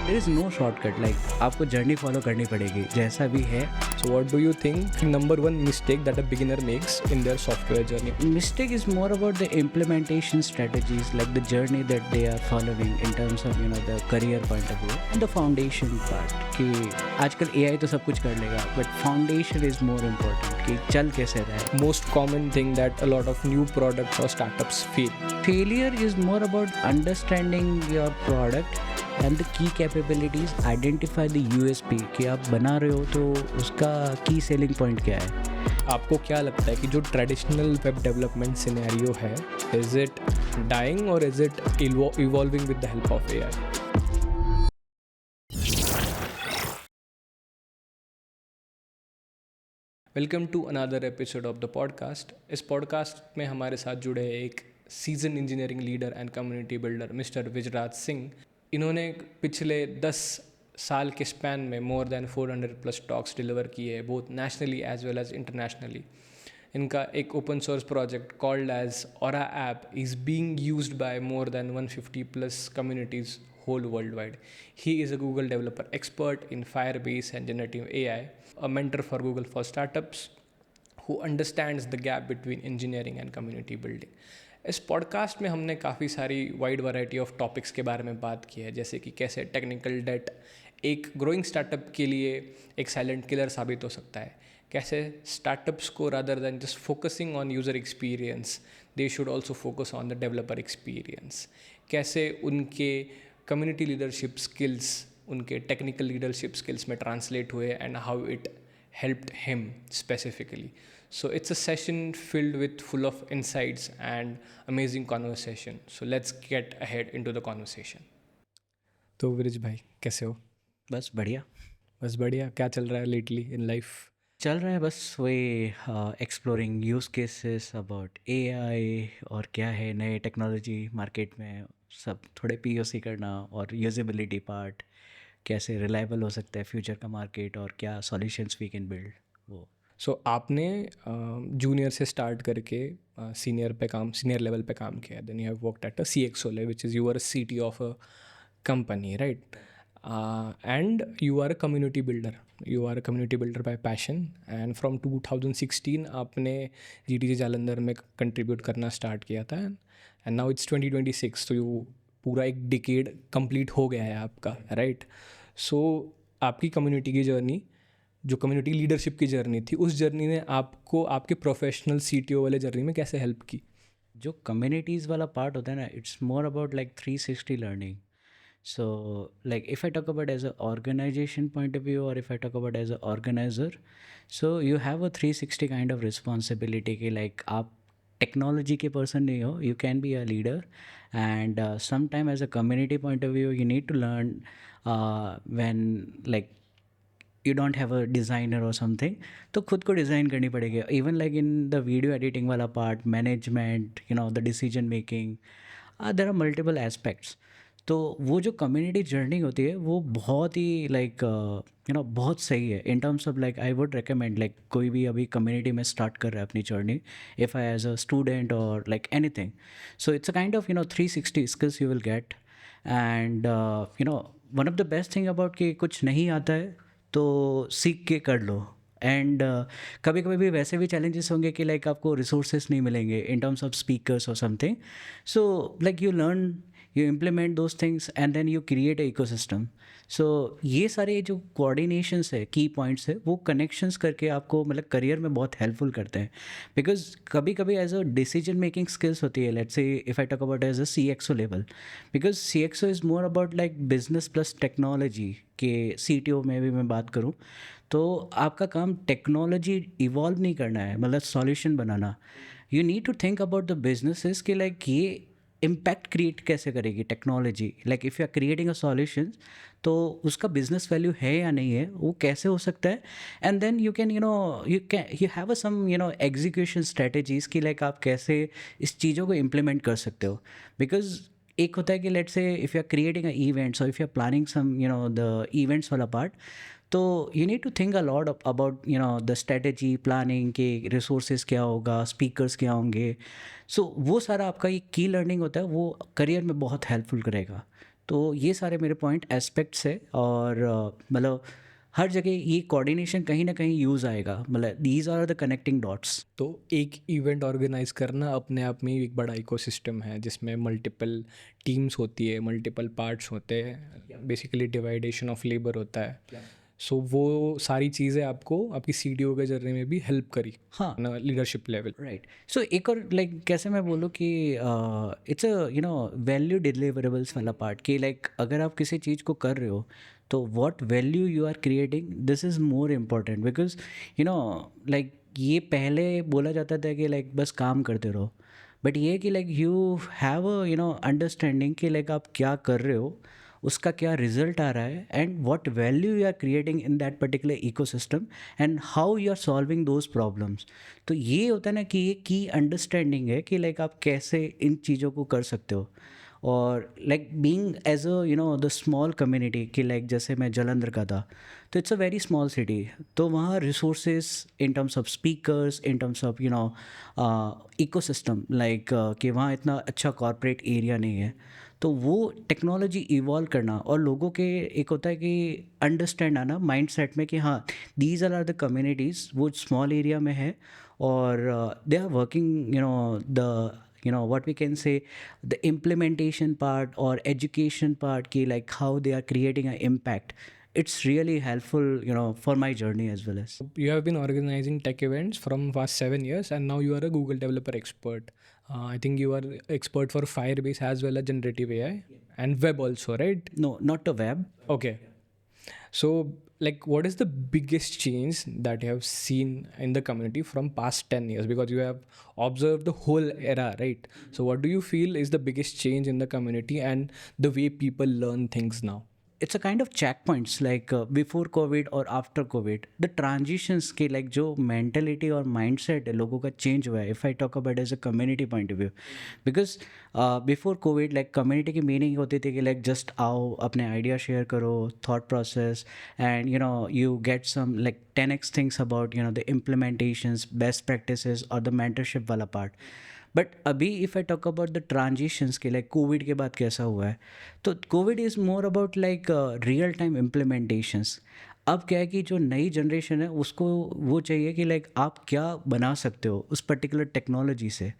There is no shortcut, like आपको journey follow करनी पड़ेगी जैसा भी है। So what do you think number one mistake that a beginner makes in their software journey? Mistake is more about the implementation strategies, like the journey that they are following in terms of the career point of view and the foundation part कि आजकल AI तो सब कुछ कर लेगा, but foundation is more important कि चल कैसे रहा है। Most common thing that a lot of new products or startups fail. Failure is more about understanding your product and the key capabilities, identify the USP कि आप बना रहे हो तो उसका की सेलिंग पॉइंट क्या है। आपको क्या लगता है कि जो ट्रेडिशनल वेब डेवलपमेंट सिनेरियो है, इज इट डाइंग और is it evolving with the help of AI? Welcome to another episode of the podcast. इस पॉडकास्ट में हमारे साथ जुड़े हैं एक seasoned engineering leader and community builder mister Vijraj Singh. इन्होंने पिछले 10 साल के स्पैन में मोर देन 400+ टॉक्स डिलीवर किए हैं, both nationally as well as internationally. इनका एक open source project called as Aura app is being used by more than 150+ communities whole worldwide. He is a Google developer expert in Firebase and generative AI, a mentor for Google for startups who understands the gap between engineering and community building. इस podcast में हमने काफ़ी सारी wide variety of topics के बारे में बात की है, जैसे कि कैसे टेक्निकल डेट एक ग्रोइंग स्टार्टअप के लिए एक साइलेंट किलर साबित हो सकता है, कैसे स्टार्टअप्स को rather than just focusing on user experience they should also focus on the developer experience, कैसे उनके कम्युनिटी लीडरशिप स्किल्स उनके टेक्निकल लीडरशिप स्किल्स में ट्रांसलेट हुए and how it helped him specifically. So it's a session filled with full of insights and amazing conversation. So let's get ahead into the conversation. तो विरज भाई कैसे हो? बस बढ़िया क्या चल रहा है लेटली इन लाइफ? चल रहा है बस वही exploring use cases about AI और क्या है नए टेक्नोलॉजी मार्केट में, सब थोड़े POC करना और यूजेबिलिटी पार्ट, कैसे रिलायबल हो सकता है फ्यूचर का मार्केट और क्या सॉल्यूशंस वी कैन बिल्ड वो। सो आपने जूनियर से स्टार्ट करके सीनियर लेवल पे काम किया, then you have worked at a CXO level which is you are a CTO of a company, right? And you are a community builder by passion, and from 2016 आपने GTC Jalandhar में contribute करना start किया था, and now it's 2026, तो you पूरा एक decade complete हो गया है आपका, राइट? सो आपकी कम्युनिटी की जर्नी, जो कम्युनिटी लीडरशिप की जर्नी थी, उस जर्नी ने आपको आपके प्रोफेशनल CTO वाले जर्नी में कैसे हेल्प की? जो कम्युनिटीज़ वाला पार्ट होता है ना, it's more about like 360 learning. So, like if I talk about as an organization point of view, or if I talk about as an organizer, so you have a 360 kind of responsibility कि like आप technology के person नहीं हो, you can be a leader, and sometime as a community point of view, you need to learn when like you don't have a designer or something, तो खुद को design करनी पड़ेगी. Even like in the video editing वाला part, management, the decision making, there are multiple aspects. तो वो जो community journey होती है वो बहुत ही लाइक बहुत सही है in terms of like I would recommend like कोई भी अभी कम्युनिटी में स्टार्ट कर रहा है अपनी journey, if I as a student और like anything. So it's a kind of 360 skills you will get, and one of the best thing about कि कुछ नहीं आता है तो सीख के कर लो. एंड कभी कभी भी वैसे भी चैलेंजेस होंगे कि लाइक आपको रिसोर्सेज नहीं मिलेंगे इन टर्म्स ऑफ स्पीकर्स और something. So like you learn, you implement those things and then you create a ecosystem. So ये सारे जो coordinations है, की पॉइंट्स है, वो कनेक्शंस करके आपको मतलब करियर में बहुत हेल्पफुल करते हैं. बिकॉज कभी कभी as a decision making skills होती है, let's say if I talk about as a CXO level, because CXO is more about like business plus technology के. CTO में भी मैं बात करूँ तो आपका काम टेक्नोलॉजी इवॉल्व नहीं करना है, मतलब सॉल्यूशन बनाना. You need to think about the businesses कि लाइक ये इम्पैक्ट क्रिएट कैसे करेगी technology. Like if you are creating a solution तो उसका बिजनेस वैल्यू है या नहीं है, वो कैसे हो सकता है. And then you can you have a some execution strategies कि लाइक आप कैसे इस चीज़ों को इम्प्लीमेंट कर सकते हो. बिकॉज एक होता है कि let's say if you are creating a events और if you are planning some the events वाला पार्ट, तो you need to think a lot about the strategy planning के रिसोर्सेज क्या होगा, स्पीकर्स क्या होंगे. सो वो सारा आपका एक की लर्निंग होता है, वो करियर में बहुत हेल्पफुल करेगा. तो ये सारे मेरे पॉइंट एस्पेक्ट्स है, और मतलब हर जगह ये कोऑर्डिनेशन कहीं ना कहीं यूज़ आएगा, मतलब these are the connecting dots. तो एक इवेंट ऑर्गेनाइज करना अपने आप में ही एक बड़ा इकोसिस्टम है जिसमें मल्टीपल टीम्स होती है, मल्टीपल पार्ट्स होते हैं, बेसिकली डिवाइडेशन ऑफ लेबर होता है। सो वो सारी चीज़ें आपको आपकी CDO के जर्नी में भी हेल्प करी हाँ, ना, लीडरशिप लेवल। राइट। सो एक और लाइक कैसे मैं बोलूँ कि इट्स अ वैल्यू डिलीवरेबल्स वाला पार्ट, कि लाइक अगर आप किसी चीज़ को कर रहे हो तो what value you are creating, this is more important. Because like ये पहले बोला जाता था कि लाइक बस काम करते रहो, बट ये कि like you have a understanding कि लाइक आप क्या कर रहे हो, उसका क्या रिजल्ट आ रहा है, and what value you are creating in that particular ecosystem, and how you are solving those problems. तो ये होता है ना कि ये की अंडरस्टैंडिंग है कि लाइक आप कैसे इन चीज़ों को कर सकते हो। और like being as a the small community, कि लाइक जैसे मैं जलंधर का था, तो it's a very small city, तो वहाँ resources in terms of speakers, in terms of ecosystem, like कि वहाँ इतना अच्छा कॉरपोरेट एरिया नहीं है। तो वो टेक्नोलॉजी इवॉल्व करना, और लोगों के एक होता है कि अंडरस्टैंड आना माइंड सेट में कि हाँ, दीज आर द कम्युनिटीज़, वो स्मॉल एरिया में है, और they are working the what we can say, the implementation part or education part, ki like how they are creating an impact. It's really helpful for my journey as well as. You have been organizing tech events from past 7 years, and now you are a Google developer expert. I think you are expert for Firebase as well as generative AI and web also, right? No, not the web. Okay. So, like, what is the biggest change that you have seen in the community from past 10 years? Because you have observed the whole era, right? So, what do you feel is the biggest change in the community and the way people learn things now? It's a kind of checkpoints, like before covid और after covid, the transitions के like जो mentality और mindset है लोगों का change हुआ है, if I talk about as a community point of view. Because before covid like community की meaning होती थी कि like just आओ, अपने idea share करो, thought process, and you get some like 10x things about the implementations, best practices और the mentorship वाला part. But अभी if I talk about the transitions के लाइक कोविड के बाद कैसा हुआ है, तो Covid is more about like real time implementations. अब क्या है कि जो नई जनरेशन है उसको वो चाहिए कि लाइक आप क्या बना सकते हो उस पर्टिकुलर टेक्नोलॉजी से।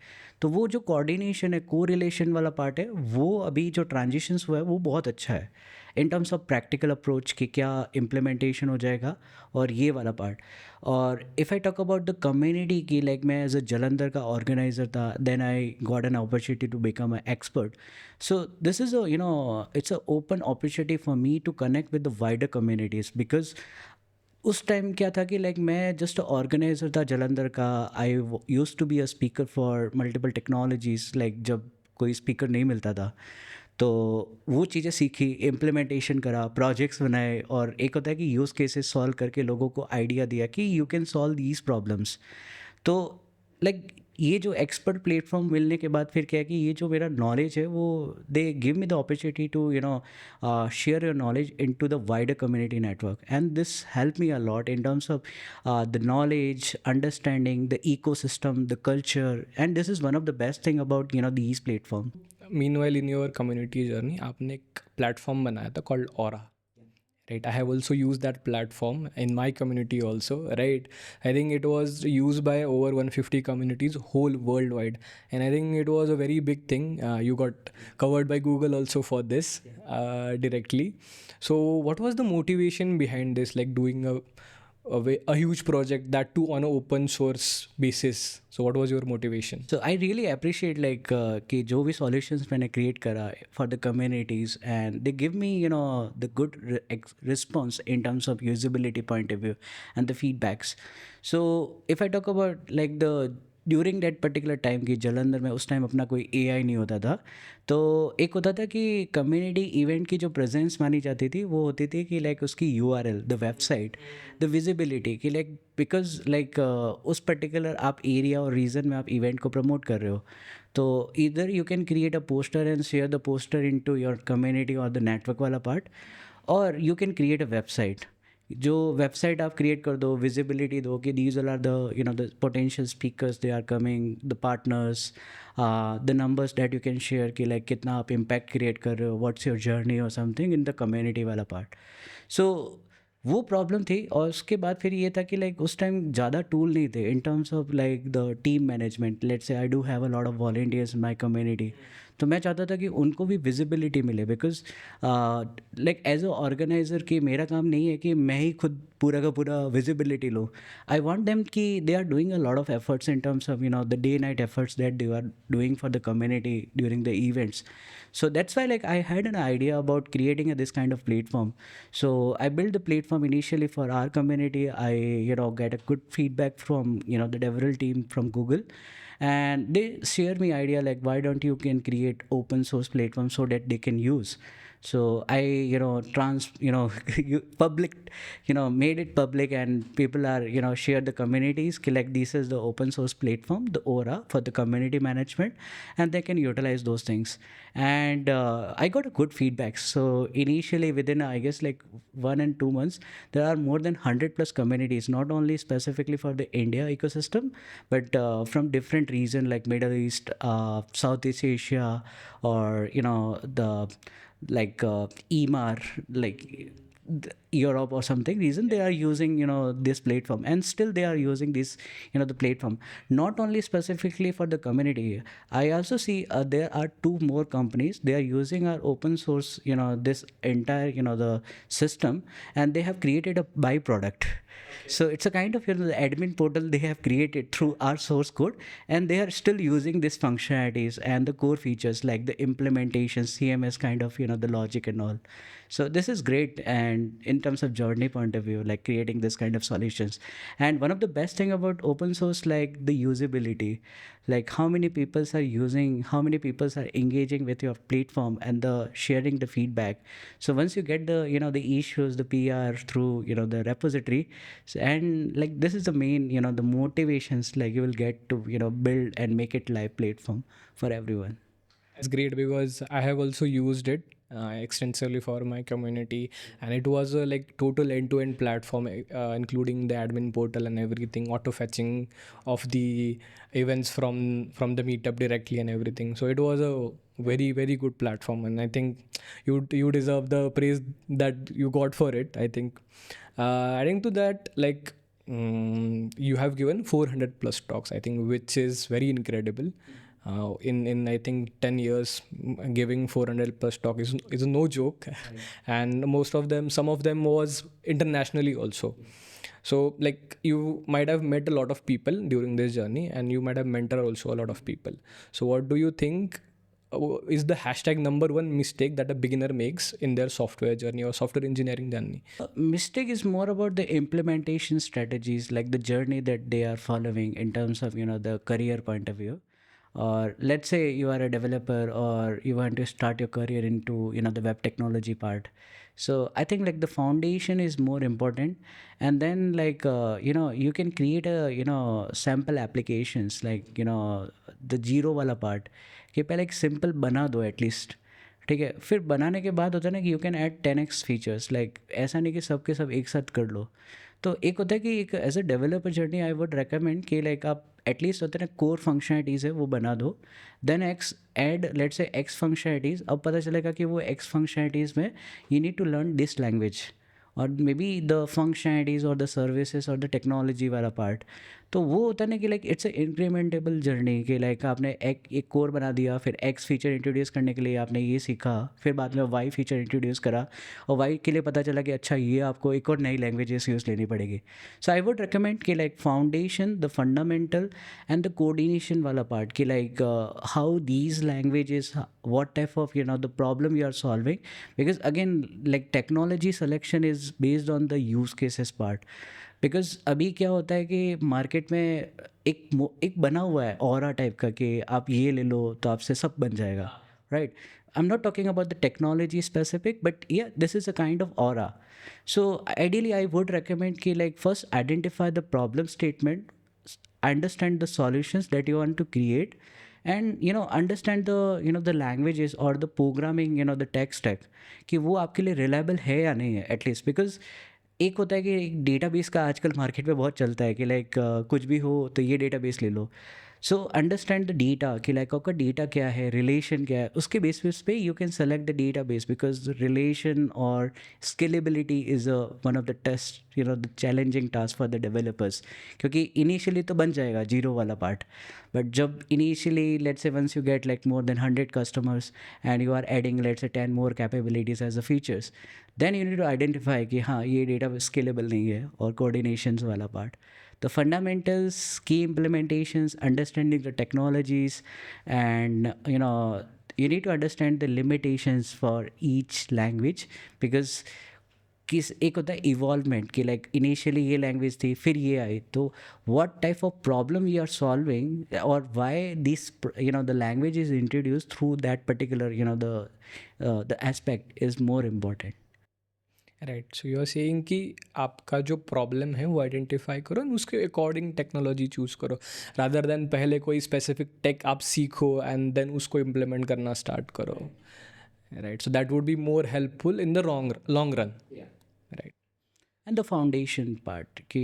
तो वो जो कोऑर्डिनेशन है, को रिलेशन वाला पार्ट है, वो अभी जो ट्रांजिशंस हुआ है वो बहुत अच्छा है in terms of practical approach कि क्या इम्प्लीमेंटेशन हो जाएगा, और ये वाला पार्ट। और if I talk about the community की लाइक मैं एज अ जलंधर का ऑर्गेनाइजर था, then I got an opportunity to become a expert. So this is a it's a open opportunity for me to connect with the wider communities. Because उस time क्या था कि like मैं just organiser था जलंधर का, I use to be a speaker for multiple technologies, like जब कोई speaker नहीं मिलता था तो वो चीज़ें सीखी, इम्प्लीमेंटेशन करा, प्रोजेक्ट्स बनाए, और एक होता है कि यूज़ केसेस सॉल्व करके लोगों को आइडिया दिया कि you can solve these problems. तो लाइक ये जो एक्सपर्ट प्लेटफॉर्म मिलने के बाद फिर क्या है कि ये जो मेरा नॉलेज है वो they give me the opportunity to share your knowledge into the wider community network, and this help me a lot in terms of the knowledge, understanding the ecosystem, the culture, and this is one of the best thing about these platform. Meanwhile, in your community journey, आपने एक platform बनाया था called Aura. Right, I have also used that platform in my community also, right? I think it was used by over 150 communities whole worldwide, and I think it was a very big thing. You got covered by Google also for this directly. So what was the motivation behind this, like doing a huge project, that too on an open source basis? So what was your motivation? So I really appreciate like कि जो भी solutions मैंने create करा for the communities, and they give me the good response in terms of usability point of view and the feedbacks. So if I talk about like the during that particular time की जलंधर में उस time अपना कोई AI नहीं होता था, तो एक होता था कि कम्युनिटी इवेंट की जो प्रेजेंस मानी जाती थी वो होती थी कि लाइक उसकी URL, the website, the visibility, कि लाइक बिकॉज लाइक उस पर्टिकुलर आप एरिया और रीजन में आप इवेंट को प्रमोट कर रहे हो, तो इधर you can create a poster and share the poster into your community और द नेटवर्क वाला पार्ट, और you can create a website जो वेबसाइट आप क्रिएट कर दो, विजिबिलिटी दो कि these are the potential speakers they are coming, the partners, the numbers that you can share कि लाइक कितना आप इम्पैक्ट क्रिएट कर रहे हो, व्हाट्स योर जर्नी और समथिंग इन द कम्युनिटी वाला पार्ट. सो वो प्रॉब्लम थी. और उसके बाद फिर ये था कि लाइक उस टाइम ज़्यादा टूल नहीं थे in terms of like the team management. Let's say I do have a lot of volunteers in my community. तो मैं चाहता था कि उनको भी विजिबिलिटी मिले, because like as a organizer कि मेरा काम नहीं है कि मैं ही खुद पूरा का पूरा विजिबिलिटी लो. आई वांट देम कि they are doing a lot of efforts in terms of the day night efforts that they are doing for the community during the events. So that's why like I had an idea about creating this kind of platform. So I built the platform initially for our community. I get a good feedback from the devrel team from Google, and they share me idea like why don't you can create open source platform so that they can use. So I public made it public, and people are share the communities like this is the open source platform, the Aura, for the community management, and they can utilize those things. And I got a good feedback. So initially within I guess like 1 and 2 months, there are more than 100 plus communities, not only specifically for the India ecosystem, but from different region like Middle East, Southeast Asia, or the like EMAR, like Europe or something reason, they are using this platform, and still they are using this the platform, not only specifically for the community. I also see there are two more companies, they are using our open source this entire the system, and they have created a byproduct. So it's a kind of the admin portal they have created through our source code, and they are still using these functionalities and the core features like the implementation, CMS kind of the logic and all. So this is great, and in terms of journey point of view, like creating this kind of solutions. And one of the best thing about open source, like the usability, like how many people are using, how many people are engaging with your platform, and the sharing the feedback. So once you get the the issues, the PR through the repository, and like this is the main the motivations like you will get to build and make it live platform for everyone. It's great because I have also used it extensively for my community, and it was a like total end-to-end platform, including the admin portal and everything, auto fetching of the events from the meetup directly and everything. So it was a very good platform, and I think you deserve the praise that you got for it. I think adding to that, like you have given 400 plus talks, I think, which is very incredible. In I think 10 years, giving 400 plus talk is no joke. And most of them, some of them was internationally also. So like you might have met a lot of people during this journey, and you might have mentored also a lot of people. So what do you think is the hashtag number one mistake that a beginner makes in their software journey or software engineering journey? Mistake is more about the implementation strategies, like the journey that they are following in terms of the career point of view. Or let's say you are a developer, or you want to start your career into the web technology part. So I think like the foundation is more important, and then like you can create a sample applications, like the zero वाला part, कि पहले एक simple बना दो at least. ठीक है, फिर बनाने के बाद होता है ना कि you can add 10x features. Like ऐसा नहीं कि सब के सब एक साथ कर लो. तो एक होता है कि एक as a developer journey I would recommend कि लाइक आप एटलीस्ट होते हैं ना कोर फंक्शनलिटीज़ है वो बना दो, then X add let's say X functionalities. अब पता चलेगा कि वो एक्स फंक्शनलिटीज़ में you need to learn this language, और मे बी द फंक्शनलिटीज़ और द सर्विसेज और द टेक्नोलॉजी वाला पार्ट. तो वो होता है ना कि like it's a incrementable journey, कि लाइक आपने एक कोर बना दिया, फिर एक्स फीचर इंट्रोड्यूस करने के लिए आपने ये सीखा, फिर बाद में वाई फीचर इंट्रोड्यूस करा, और वाई के लिए पता चला कि अच्छा ये आपको एक और नई लैंग्वेजेस यूज़ लेनी पड़ेगी. सो आई वुड रिकमेंड कि like foundation, the fundamental and the coordination वाला पार्ट, कि like how these languages, what type of the problem you are solving, because again like technology selection is based on the use cases part. Because अभी क्या होता है कि market में एक बना हुआ है ऑरा टाइप का कि आप ये ले लो तो आपसे सब बन जाएगा, right. I am not talking about the technology specific, but yeah this is a kind of aura. So ideally I would recommend कि like first identify the problem statement, understand the solutions that you want to create, and understand the the languages or the programming, the tech stack, कि वो आपके लिए reliable है या नहीं है at least. Because एक होता है कि एक डेटाबेस का आजकल मार्केट में बहुत चलता है कि लाइक कुछ भी हो तो ये डेटाबेस ले लो। सो अंडरस्टैंड द डेटा कि लाइक आपका डेटा क्या है, रिलेशन क्या है, उसके बेसिस पे you can select the database, because relation और scalability is one of the test the challenging task for the developers. क्योंकि इनिशियली तो बन जाएगा जीरो वाला पार्ट, बट जब initially let's say once you get like more than 100 customers and you are adding let's say 10 more capabilities as a features, then you need to identify कि हाँ ये data scalable नहीं है, और coordinations वाला part. The fundamentals, key implementations, understanding the technologies, and you need to understand the limitations for each language, because किस एक होता है इवॉल्वमेंट कि लाइक इनिशियली ये लैंग्वेज थी फिर ये आई, तो what type of problem you are solving और why this the language is introduce through that particular the aspect is more important. Right, so you are saying कि आपका जो प्रॉब्लम है वो आइडेंटिफाई करो एंड उसके अकॉर्डिंग टेक्नोलॉजी चूज़ करो, rather than पहले कोई स्पेसिफिक टेक आप सीखो एंड देन उसको इम्प्लीमेंट करना स्टार्ट करो। Right, so that would be more helpful in the long run. Right, and the foundation part कि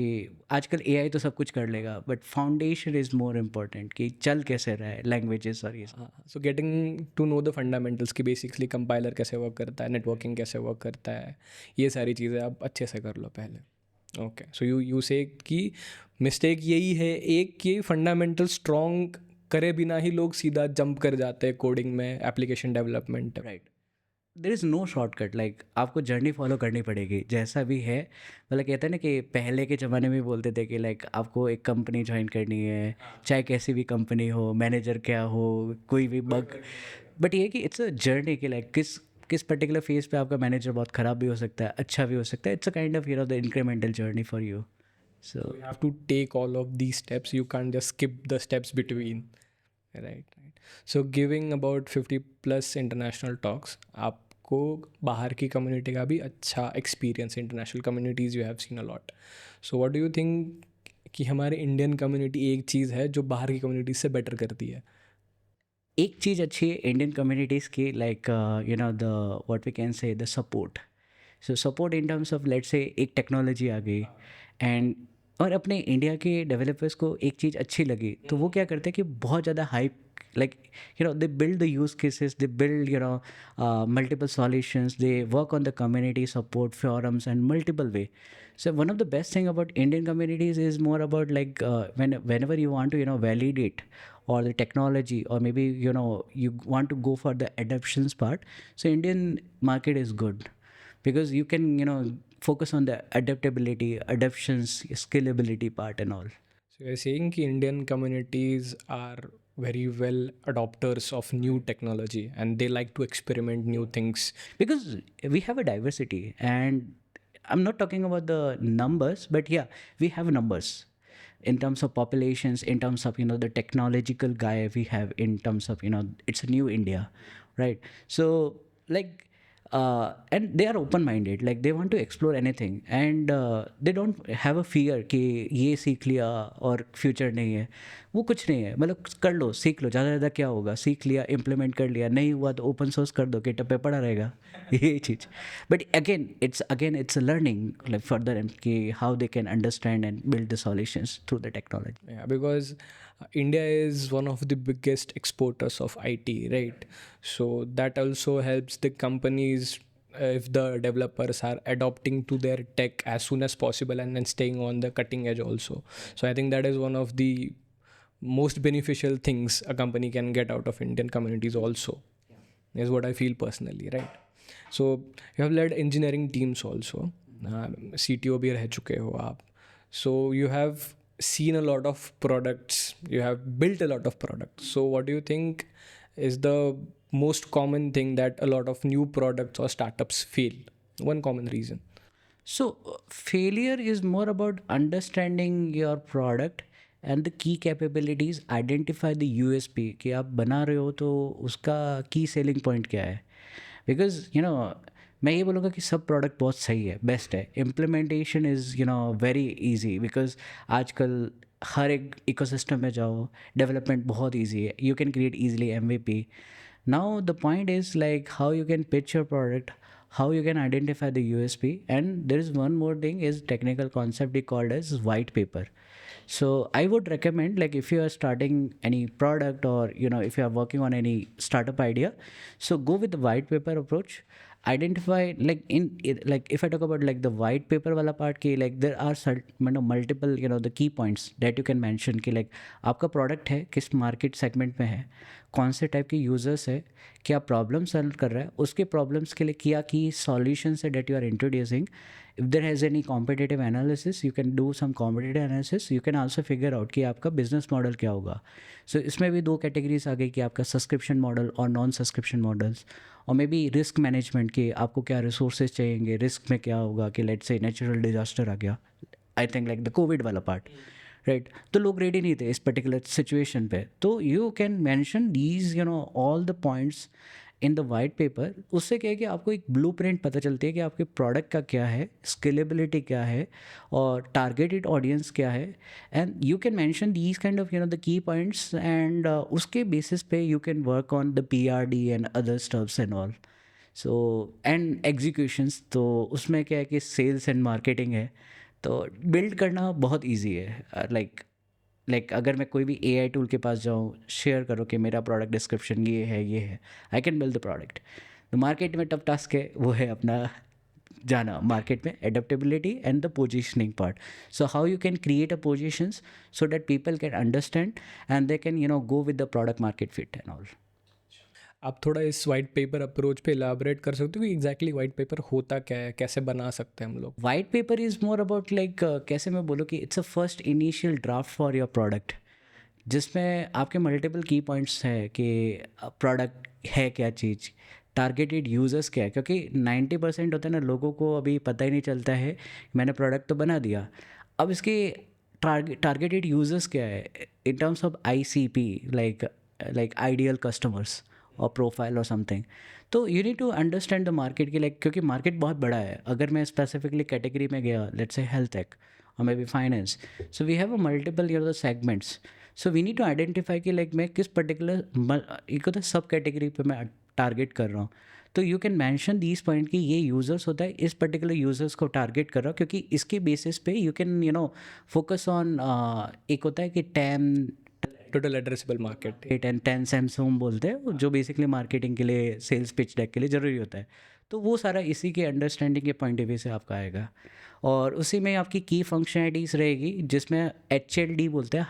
आजकल एआई तो सब कुछ कर लेगा, but foundation is more important कि चल कैसे रहा है लैंग्वेजेस और ये सब। हाँ, so getting to know the fundamentals की बेसिकली कंपाइलर कैसे वर्क करता है, नेटवर्किंग कैसे वर्क करता है, ये सारी चीज़ें आप अच्छे से कर लो पहले। ओके, सो यू से कि मिस्टेक यही है एक कि फंडामेंटल स्ट्रॉन्ग करे बिना ही लोग सीधा जंप कर जाते हैं कोडिंग में, application development. Right, there is no shortcut, like आपको जर्नी फॉलो करनी पड़ेगी जैसा भी है। मतलब कहते हैं ना कि पहले के ज़माने में बोलते थे कि लाइक आपको एक कंपनी ज्वाइन करनी है, चाहे कैसी भी कंपनी हो, मैनेजर क्या हो, कोई भी बग, बट ये कि इट्स अ जर्नी कि लाइक किस किस पर्टिकुलर फेज पे आपका मैनेजर बहुत ख़राब भी हो सकता है, अच्छा भी हो सकता है। It's a kind of the incremental journey for you. So You have to take all of these steps, you can't just skip the steps between। Right, so giving about 50+ international talks, आपको बाहर की community का भी अच्छा experience, international communities you have seen a lot. So what do you think कि हमारे Indian community एक चीज़ है जो बाहर की कम्युनिटी से बेटर करती है? एक चीज़ अच्छी है इंडियन कम्युनिटीज़ की, like the what we can say the support. So support in terms of let's say एक टेक्नोलॉजी आ गई एंड, और अपने इंडिया के डेवलपर्स को एक चीज़ अच्छी लगी तो वो क्या करते हैं कि बहुत ज़्यादा hype, like they build the use cases, they build multiple solutions, they work on the community support forums and multiple way. So one of the best thing about Indian communities is more about like whenever you want to validate or the technology, or maybe you want to go for the adoptions part, so Indian market is good because you can focus on the adaptability, adoptions, scalability part and all. So you're saying कि Indian communities are very well adopters of new technology and they like to experiment new things. Because we have a diversity, and I'm not talking about the numbers, but yeah, we have numbers in terms of populations, in terms of the technological guy we have, in terms of it's a new India, right? So like and they are open minded, like they want to explore anything, and they don't have a fear कि ये सीख लिया और future नहीं है, वो कुछ नहीं है, मतलब कर लो, सीख लो, ज़्यादा ज़्यादा क्या होगा, सीख लिया, इम्प्लीमेंट कर लिया, नहीं हुआ तो ओपन सोर्स कर दो, गिटहब पे पड़ा रहेगा ये चीज़। But again it's learning like further कि how they can understand and build the solutions through the technology. Yeah, because India is one of the biggest exporters of IT, right? So that also helps the companies if the developers are adopting to their tech as soon as possible and then staying on the cutting edge also. So I think that is one of the most beneficial things a company can get out of Indian communities also, is what I feel personally, right? So you have led engineering teams also, CTO भी रह चुके हो आप, so you have seen a lot of products, you have built a lot of products. So what do you think is the most common thing that a lot of new products or startups fail? One common reason. So failure is more about understanding your product and the key capabilities, identify the USP कि आप बना रहे हो तो उसका की selling point क्या है। बिकॉज मैं ये बोलूँगा कि सब प्रोडक्ट बहुत सही है, बेस्ट है, implementation is very easy, because आजकल हर एक इकोसिस्टम में जाओ, डेवलपमेंट बहुत इजी है, you can create easily MVP। Now the point is like how you can pitch your product, how you can identify the USP. And there is one more thing is technical concept we called as white paper. So I would recommend, like, if you are starting any product, or if you are working on any startup idea, so go with the white paper approach. Identify, like, like, if I talk about like the white paper wala part ki, like, there are multiple the key points that you can mention कि like आपका product है किस market segment में है, कौन से type के users है, क्या प्रॉब्लम सॉल्व कर रहा है, उसके प्रॉब्लम्स के लिए क्या की सॉल्यूशंस है that you are introducing. If there has any competitive analysis, you can do some competitive analysis. You can also figure out कि आपका business model क्या होगा. So इसमें भी दो categories आ गई कि आपका subscription model और non subscription models. और मे बी रिस्क मैनेजमेंट कि आपको क्या रिसोर्सेज चाहिएंगे, रिस्क में क्या होगा कि लेट्स से नेचुरल डिजास्टर आ गया, I think like the Covid वाला पार्ट, राइट. तो लोग रेडी नहीं थे इस पर्टिकुलर सिचुएशन पे. तो you can mention these all the points in the white paper. उससे क्या है कि आपको एक ब्लूप्रिंट पता चलती है कि आपके प्रोडक्ट का क्या है, स्केलेबिलिटी क्या है, और टारगेटेड ऑडियंस क्या है. And you can mention these kind of the key points, and उसके बेसिस पे you can work on the PRD and other stuffs and all. So and executions, तो उसमें क्या है कि सेल्स एंड मार्केटिंग है, तो बिल्ड करना बहुत ईजी है. लाइक अगर मैं कोई भी AI टूल के पास जाऊँ, शेयर करो कि मेरा प्रोडक्ट डिस्क्रिप्शन ये है, I can build the product. तो मार्केट में टफ टास्क है, वो है अपना जाना मार्केट में, adaptability and the positioning part. So how you can create a positions so that people can understand and they can go with the product market fit and all. आप थोड़ा इस white paper approach पे elaborate कर सकते हो कि exactly white paper होता क्या है, कैसे बना सकते हैं हम लोग? White paper is more about like, कैसे मैं बोलूँ कि it's a first initial draft for your product, जिसमें आपके मल्टीपल की पॉइंट्स है कि प्रोडक्ट है क्या चीज़, टारगेटेड यूज़र्स क्या है, क्योंकि 90% होता है ना लोगों को अभी पता ही नहीं चलता है. मैंने प्रोडक्ट तो बना दिया, अब इसके टारगेटेड यूज़र्स क्या है in terms of ICP, like ideal customers और प्रोफाइल और समथिंग. तो you need to understand the market की, लाइक, क्योंकि मार्केट बहुत बड़ा है. अगर मैं स्पेसिफिकली कैटेगरी में गया, लेट्स से हेल्थ टेक और maybe finance, so we have a multiple the segments. So we need to identify कि लाइक मैं किस पर्टिकुलर एक होता है सब कैटेगरी पे मैं टारगेट कर रहा हूँ. तो you can mention these point कि ये यूज़र्स होता है, इस पर्टिकुलर यूज़र्स को टारगेट कर रहा हूँ, क्योंकि इसके बेसिस पे यू कैन फोकस ऑन, एक होता है कि time, total addressable market. 8 and 10 Samsung बोलते हैं, जो बेसिकली मार्केटिंग के लिए, सेल्स पिच डेक के लिए ज़रूरी होता है. तो वो सारा इसी के अंडरस्टैंडिंग के पॉइंट ऑफ व्यू से आपका आएगा, और उसी में आपकी की फंक्शनैलिटीज़ रहेगी, जिसमें HLD बोलते हैं,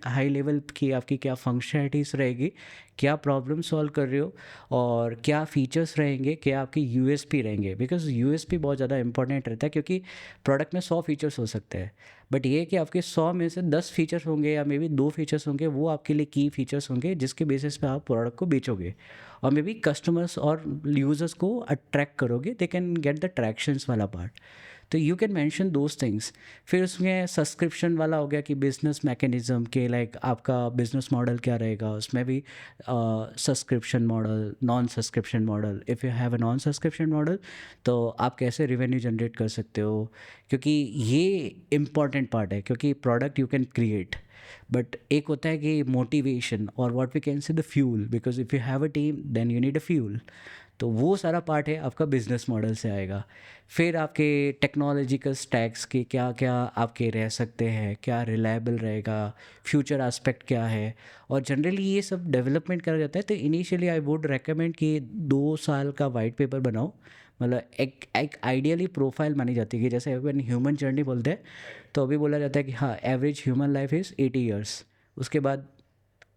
हाई लेवल की आपकी क्या फंक्शनैलिटीज़ रहेगी, क्या प्रॉब्लम सॉल्व कर रहे हो, और क्या फीचर्स रहेंगे, क्या आपकी USP रहेंगे. बिकॉज USP बहुत ज़्यादा इंपॉर्टेंट रहता है, क्योंकि प्रोडक्ट में 100 फीचर्स हो सकते हैं, बट ये कि आपके 100 में से 10 फीचर्स होंगे या मे बी 2 फीचर्स होंगे, वो आपके लिए की फीचर्स होंगे, जिसके बेसिस पे आप प्रोडक्ट को बेचोगे, और मे बी कस्टमर्स और यूज़र्स को अट्रैक्ट करोगे, they can get the tractions वाला पार्ट. तो you can mention those things. फिर उसमें सब्सक्रिप्शन वाला हो गया कि बिजनेस मैकेनिज़्म के, लाइक आपका बिजनेस मॉडल क्या रहेगा, उसमें भी subscription model, non subscription model. If you have a non subscription model, तो आप कैसे रिवेन्यू जनरेट कर सकते हो, क्योंकि ये इम्पॉर्टेंट पार्ट है. क्योंकि product you can create, but एक होता है कि मोटिवेशन और what we can say the fuel, because if you have a team then you need a fuel. तो वो सारा पार्ट है आपका बिजनेस मॉडल से आएगा. फिर आपके टेक्नोलॉजिकल स्टैक्स के क्या क्या आपके रह सकते हैं, क्या रिलायबल रहेगा, फ्यूचर एस्पेक्ट क्या है, और जनरली ये सब डेवलपमेंट करा जाता है. तो इनिशियली आई वुड रेकमेंड कि 2 साल का वाइट पेपर बनाओ. मतलब एक आइडियली प्रोफाइल मानी जाती है कि जैसे अपन ह्यूमन जर्नी बोलते हैं, तो अभी बोला जाता है कि हाँ, average human life is 80 years. उसके बाद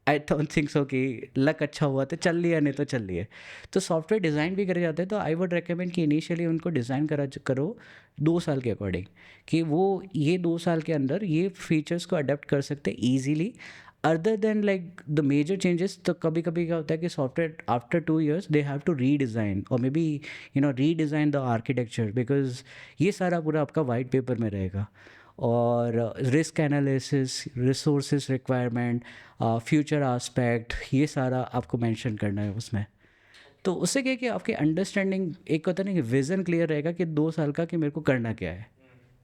आई डोंट थिंक सो कि लक अच्छा हुआ तो चल लिया, नहीं तो चल लिए. तो सॉफ्टवेयर डिज़ाइन भी करे जाते हैं, तो आई वुड रेकमेंड कि इनिशियली उनको डिज़ाइन करो 2 साल के अकॉर्डिंग, कि वो ये 2 साल के अंदर ये फीचर्स को अडेप्ट कर सकते हैं easily. Other than like the major changes, तो कभी कभी क्या होता है कि software after 2 years they have to redesign, और maybe redesign the architecture, because ये सारा पूरा आपका वाइट पेपर में रहेगा. और risk analysis, resources requirement, future aspect, ये सारा आपको मेंशन करना है उसमें. तो उससे क्या है कि आपकी अंडरस्टैंडिंग, एक होता है ना कि विज़न क्लियर रहेगा कि 2 साल का कि मेरे को करना क्या है,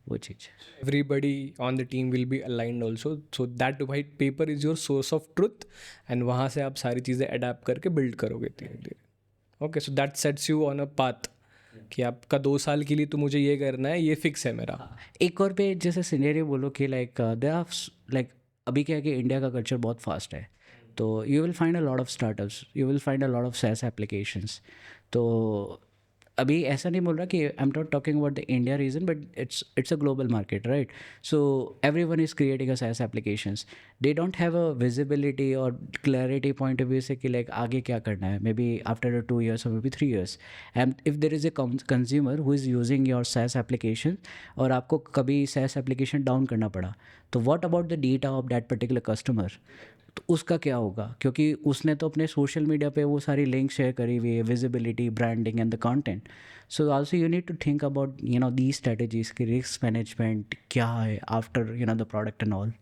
वो चीज़. Everybody on the team will be aligned also, so that white paper is your source of truth, and वहाँ से आप सारी चीज़ें अडेप्ट करके बिल्ड करोगे धीरे धीरे. Okay, so that sets you on a path कि आपका 2 साल के लिए तो मुझे ये करना है, ये फिक्स है मेरा। एक और पे जैसे सिनेरियो बोलो कि लाइक दे आर लाइक अभी क्या है कि इंडिया का कल्चर बहुत फास्ट है, तो you will find a lot of startups, you will find a lot of SaaS applications. तो अभी ऐसा नहीं बोल रहा कि आई am not talking about the India region, but it's a global market, right? So every one is creating a SaaS applications, they don't have a visibility और clarity point of view से कि लाइक आगे क्या करना है, may be after 2 years और may be 3 years। And if there is a consumer who is using your SaaS application और आपको कभी SaaS एप्लीकेशन डाउन करना पड़ा, तो what about the data of that particular customer? तो उसका क्या होगा? क्योंकि उसने तो अपने सोशल मीडिया पे वो सारी लिंक शेयर करी हुई है, visibility, branding and the content. So also you need to think about the strategies की रिस्क मैनेजमेंट क्या है after the product and all.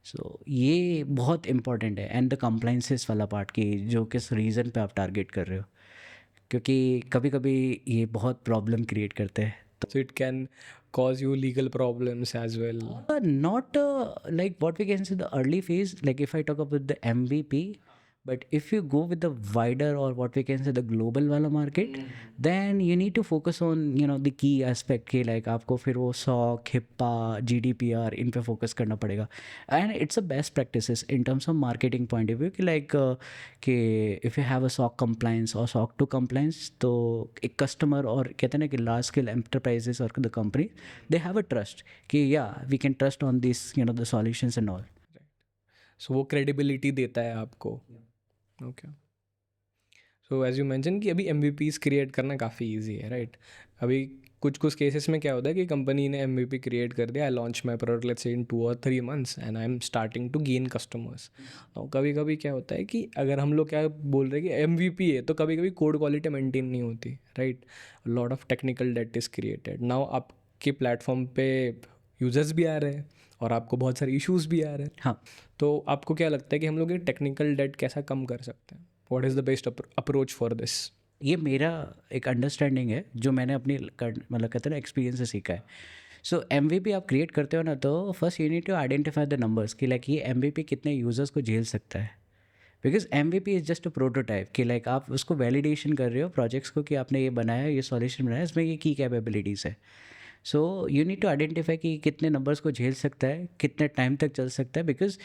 So ये बहुत इंपॉर्टेंट है, एंड द कंप्लाइंसेस वाला पार्ट की जो किस रीज़न पे आप टारगेट कर रहे हो, क्योंकि कभी कभी ये बहुत प्रॉब्लम क्रिएट करते हैं। So it can cause you legal problems as well. Not like what we can say the early phase, like if I talk about the MVP, but if you go with the wider or what we can say the global wala market, then you need to focus on the key aspect के like आपको फिर वो SOC, HIPAA, GDPR इन पे focus करना पड़ेगा। and it's a best practices in terms of marketing point of view कि like कि if you have a SOC compliance or SOC 2 compliance, तो एक customer और कहते हैं ना कि large scale enterprises और the company, they have a trust कि yeah we can trust on this the solutions and all। So वो credibility देता है आपको। Okay. So as you mention कि अभी MVPs क्रिएट करना काफ़ी ईजी है, राइट? अभी कुछ कुछ केसेस में क्या होता है कि कंपनी ने MVP क्रिएट कर दिया, I launch my product let's say in 2 or 3 months and I am starting to gain customers. और कभी कभी क्या होता है कि अगर हम लोग क्या बोल रहे हैं कि MVP है, तो कभी कभी कोड क्वालिटी मेंटेन नहीं होती, right? Lot of technical that is created. Now आपके प्लेटफॉर्म पे यूजर्स भी आ रहे हैं और आपको बहुत सारे इश्यूज़ भी आ रहे हैं। हाँ, तो आपको क्या लगता है कि हम लोग ये टेक्निकल डेट कैसा कम कर सकते हैं? What is the best approach for this? ये मेरा एक अंडरस्टैंडिंग है जो मैंने अपनी मतलब कहते हैं ना एक्सपीरियंस से सीखा है। सो MVP आप क्रिएट करते हो ना, तो first you need to identify the numbers कि लाइक ये MVP कितने यूजर्स को झेल सकता है। Because MVP is just a prototype कि लाइक आप उसको वैलिडेशन कर रहे हो प्रोजेक्ट्स को कि आपने ये बनाया, ये सॉल्यूशन बनाया, इसमें ये की कैपेबिलिटीज़ है। So you need to identify कि कितने नंबर्स को झेल सकता है, कितने टाइम तक चल सकता है, बिकॉज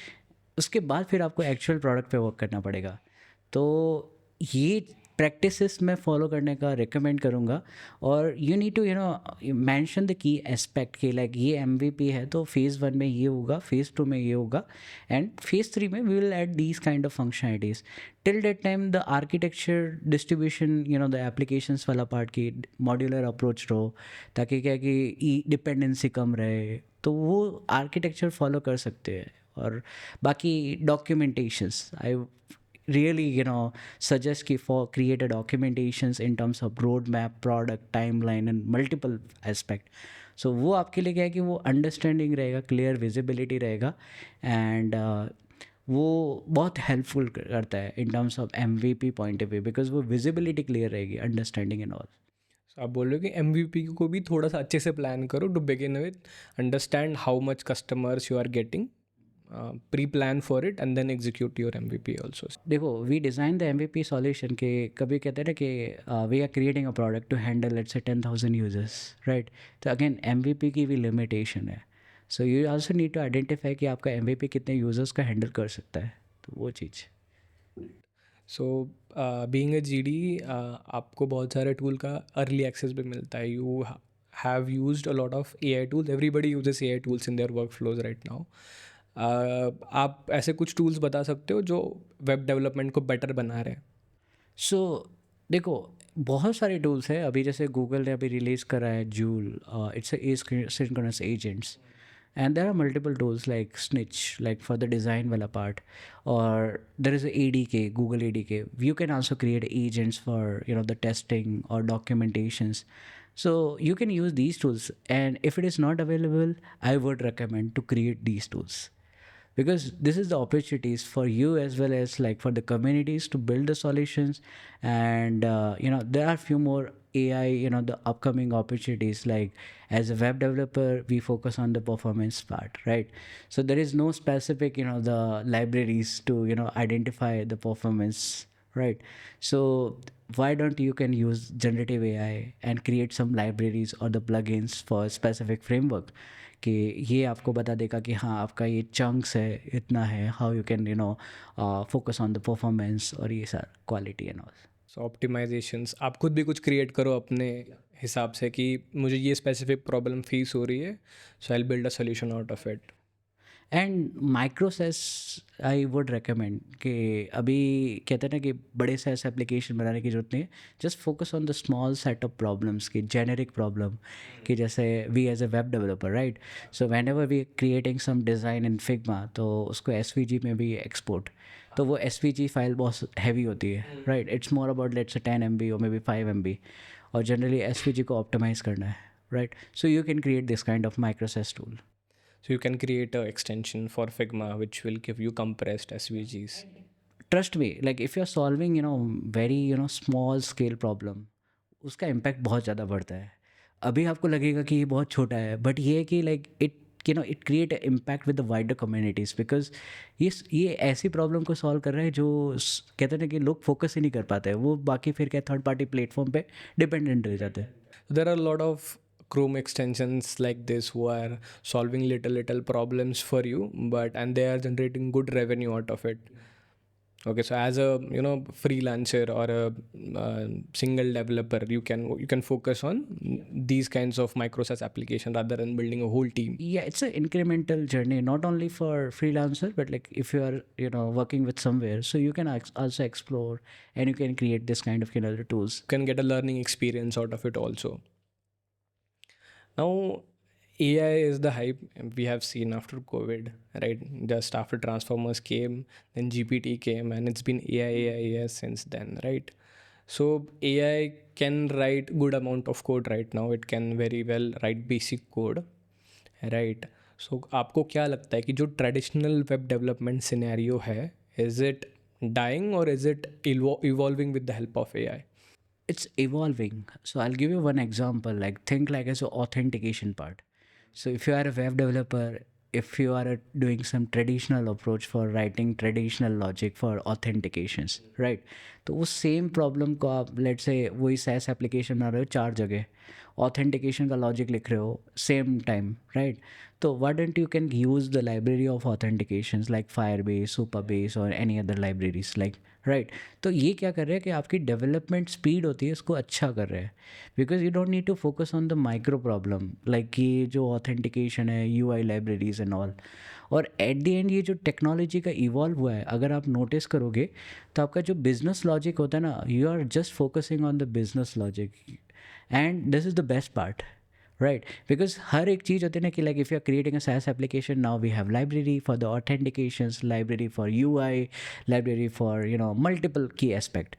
उसके बाद फिर आपको एक्चुअल प्रोडक्ट पे वर्क करना पड़ेगा। तो ये प्रैक्टिसेस मैं फॉलो करने का रिकमेंड करूँगा। और you need to mention the key aspect कि लाइक ये MVP है तो फेज़ 1 में ये होगा, फेज़ 2 में ये होगा, एंड फेज़ 3 में we will add these kind of functionalities. Till that time the architecture distribution the applications वाला पार्ट की मॉड्यूलर अप्रोच रहो, ताकि क्या कि डिपेंडेंसी कम रहे, तो वो आर्किटेक्चर फॉलो कर सकते हैं। और बाकी डॉक्यूमेंटेशंस, आई really suggest कि for create a documentations in terms of roadmap, product, timeline and multiple aspect। so वो आपके लिए क्या है कि वो अंडरस्टैंडिंग रहेगा, क्लियर विजिबिलिटी रहेगा, एंड वो बहुत हेल्पफुल करता है in terms of MVP point of view, because वो विजिबिलिटी क्लियर रहेगी, अंडरस्टैंडिंग एंड ऑल। आप बोल रहे हो कि MVP को भी थोड़ा सा अच्छे से प्लान करो to begin with, understand how much customers you are getting, pre plan for it and then execute your MVP also. देखो we design the MVP solution के कभी कहते हैं ना कि we are creating a product to handle let's say 10,000 users, right? तो again MVP की भी लिमिटेशन है। So you also need to identify कि आपका MVP कितने यूजर्स का हैंडल कर सकता है, तो वो चीज़। सो बीइंग अ GD, आपको बहुत सारे टूल का अर्ली एक्सेस भी मिलता है। You have used a lot of AI tools, everybody uses AI tools in their work flows right now. आप ऐसे कुछ टूल्स बता सकते हो जो वेब डेवलपमेंट को बेटर बना रहे हैं? सो देखो बहुत सारे टूल्स हैं अभी, जैसे गूगल ने अभी रिलीज़ करा है joule, it's asynchronous agents, and there are multiple tools like Snitch, like for the design wala part, or there is a ADK, Google ADK. You can also create agents for the testing or documentations. So you can use these tools, and if it is not available, I would recommend to create these tools, because this is the opportunities for you as well as like for the communities to build the solutions. And there are few more AI, the upcoming opportunities, like as a web developer we focus on the performance part, right? So there is no specific the libraries to identify the performance right? So why don't you can use generative AI and create some libraries or the plugins for specific framework कि ये आपको बता देगा कि हाँ आपका ये chunks है इतना है, how you can focus on the performance और ये सारा quality and all. So optimisations आप खुद भी कुछ क्रिएट करो अपने हिसाब से कि मुझे ये स्पेसिफिक प्रॉब्लम फेस हो रही है, so I build a solution out of it. And micro SaaS I would recommend कि अभी कहते हैं ना कि बड़े सेस एप्लीकेशन बनाने की जरूरत नहीं है, just focus on the small set of problems की जेनेरिक प्रॉब्लम कि जैसे we as a web developer right, so whenever we creating some design in Figma तो उसको एसवीजी में भी एक्सपोर्ट, तो वो एसवीजी फाइल बहुत हैवी होती है right, it's more about let's 10 MB और मे बी 5 MB और जनरली एसवीजी को ऑप्टिमाइज़ करना है right, so you can create this kind of micro SaaS tool. So you can create an extension for Figma which will give you compressed SVGs. Trust me, like if you're solving very small scale problem, उसका impact बहुत ज़्यादा बढ़ता है. अभी आपको लगेगा कि ये बहुत छोटा है, बट ये है कि like it create impact with the wider communities because ये ऐसी प्रॉब्लम को सॉल्व कर रहे हैं जो कहते हैं ना कि लोग फोकस ही नहीं कर पाते हैं, वो बाकी फिर क्या थर्ड पार्टी प्लेटफॉर्म पे डिपेंडेंट रह जाते हैं. There are a lot of Chrome extensions like this who are solving little problems for you, and they are generating good revenue out of it. Okay, so as a freelancer or a single developer, you can focus on these kinds of microservice application rather than building a whole team. Yeah, it's an incremental journey, not only for freelancer, but like if you are working with somewhere, so you can also explore and you can create this kind of other tools. You can get a learning experience out of it also. Now, AI is the hype we have seen after COVID, right? Just after Transformers came, then GPT came, and it's been AI since then, right? So AI can write good amount of code right now. It can very well write basic code, right? So आपको क्या लगता है कि जो traditional web development scenario है, is it dying or is it evolving with the help of AI? It's evolving. So I'll give you one example, like think like as an authentication part. So if you are a web developer, if you are doing some traditional approach for writing traditional logic for authentications, right? तो उस same problem को आप let's say वही cess application बना रहे हो 4 जगह, authentication का लॉजिक लिख रहे हो सेम टाइम राइट, तो why don't you can use the library of authentications like Firebase, Supabase और any other libraries like right. तो ये क्या कर रहे हैं कि आपकी डेवलपमेंट स्पीड होती है इसको अच्छा कर रहे हैं because you don't need to focus on the micro problem like कि जो ऑथेंटिकेशन है UI लाइब्रेरीज एंड ऑल. और एट द एंड ये जो टेक्नोलॉजी का इवॉल्व हुआ है अगर आप नोटिस करोगे तो आपका जो बिजनेस लॉजिक होता है ना, you are just focusing on the business logic and this is the best part right, because हर एक चीज़ होती है ना कि like if you are creating a SaaS application, now we have library for the authentications, library for UI, library for multiple key aspect.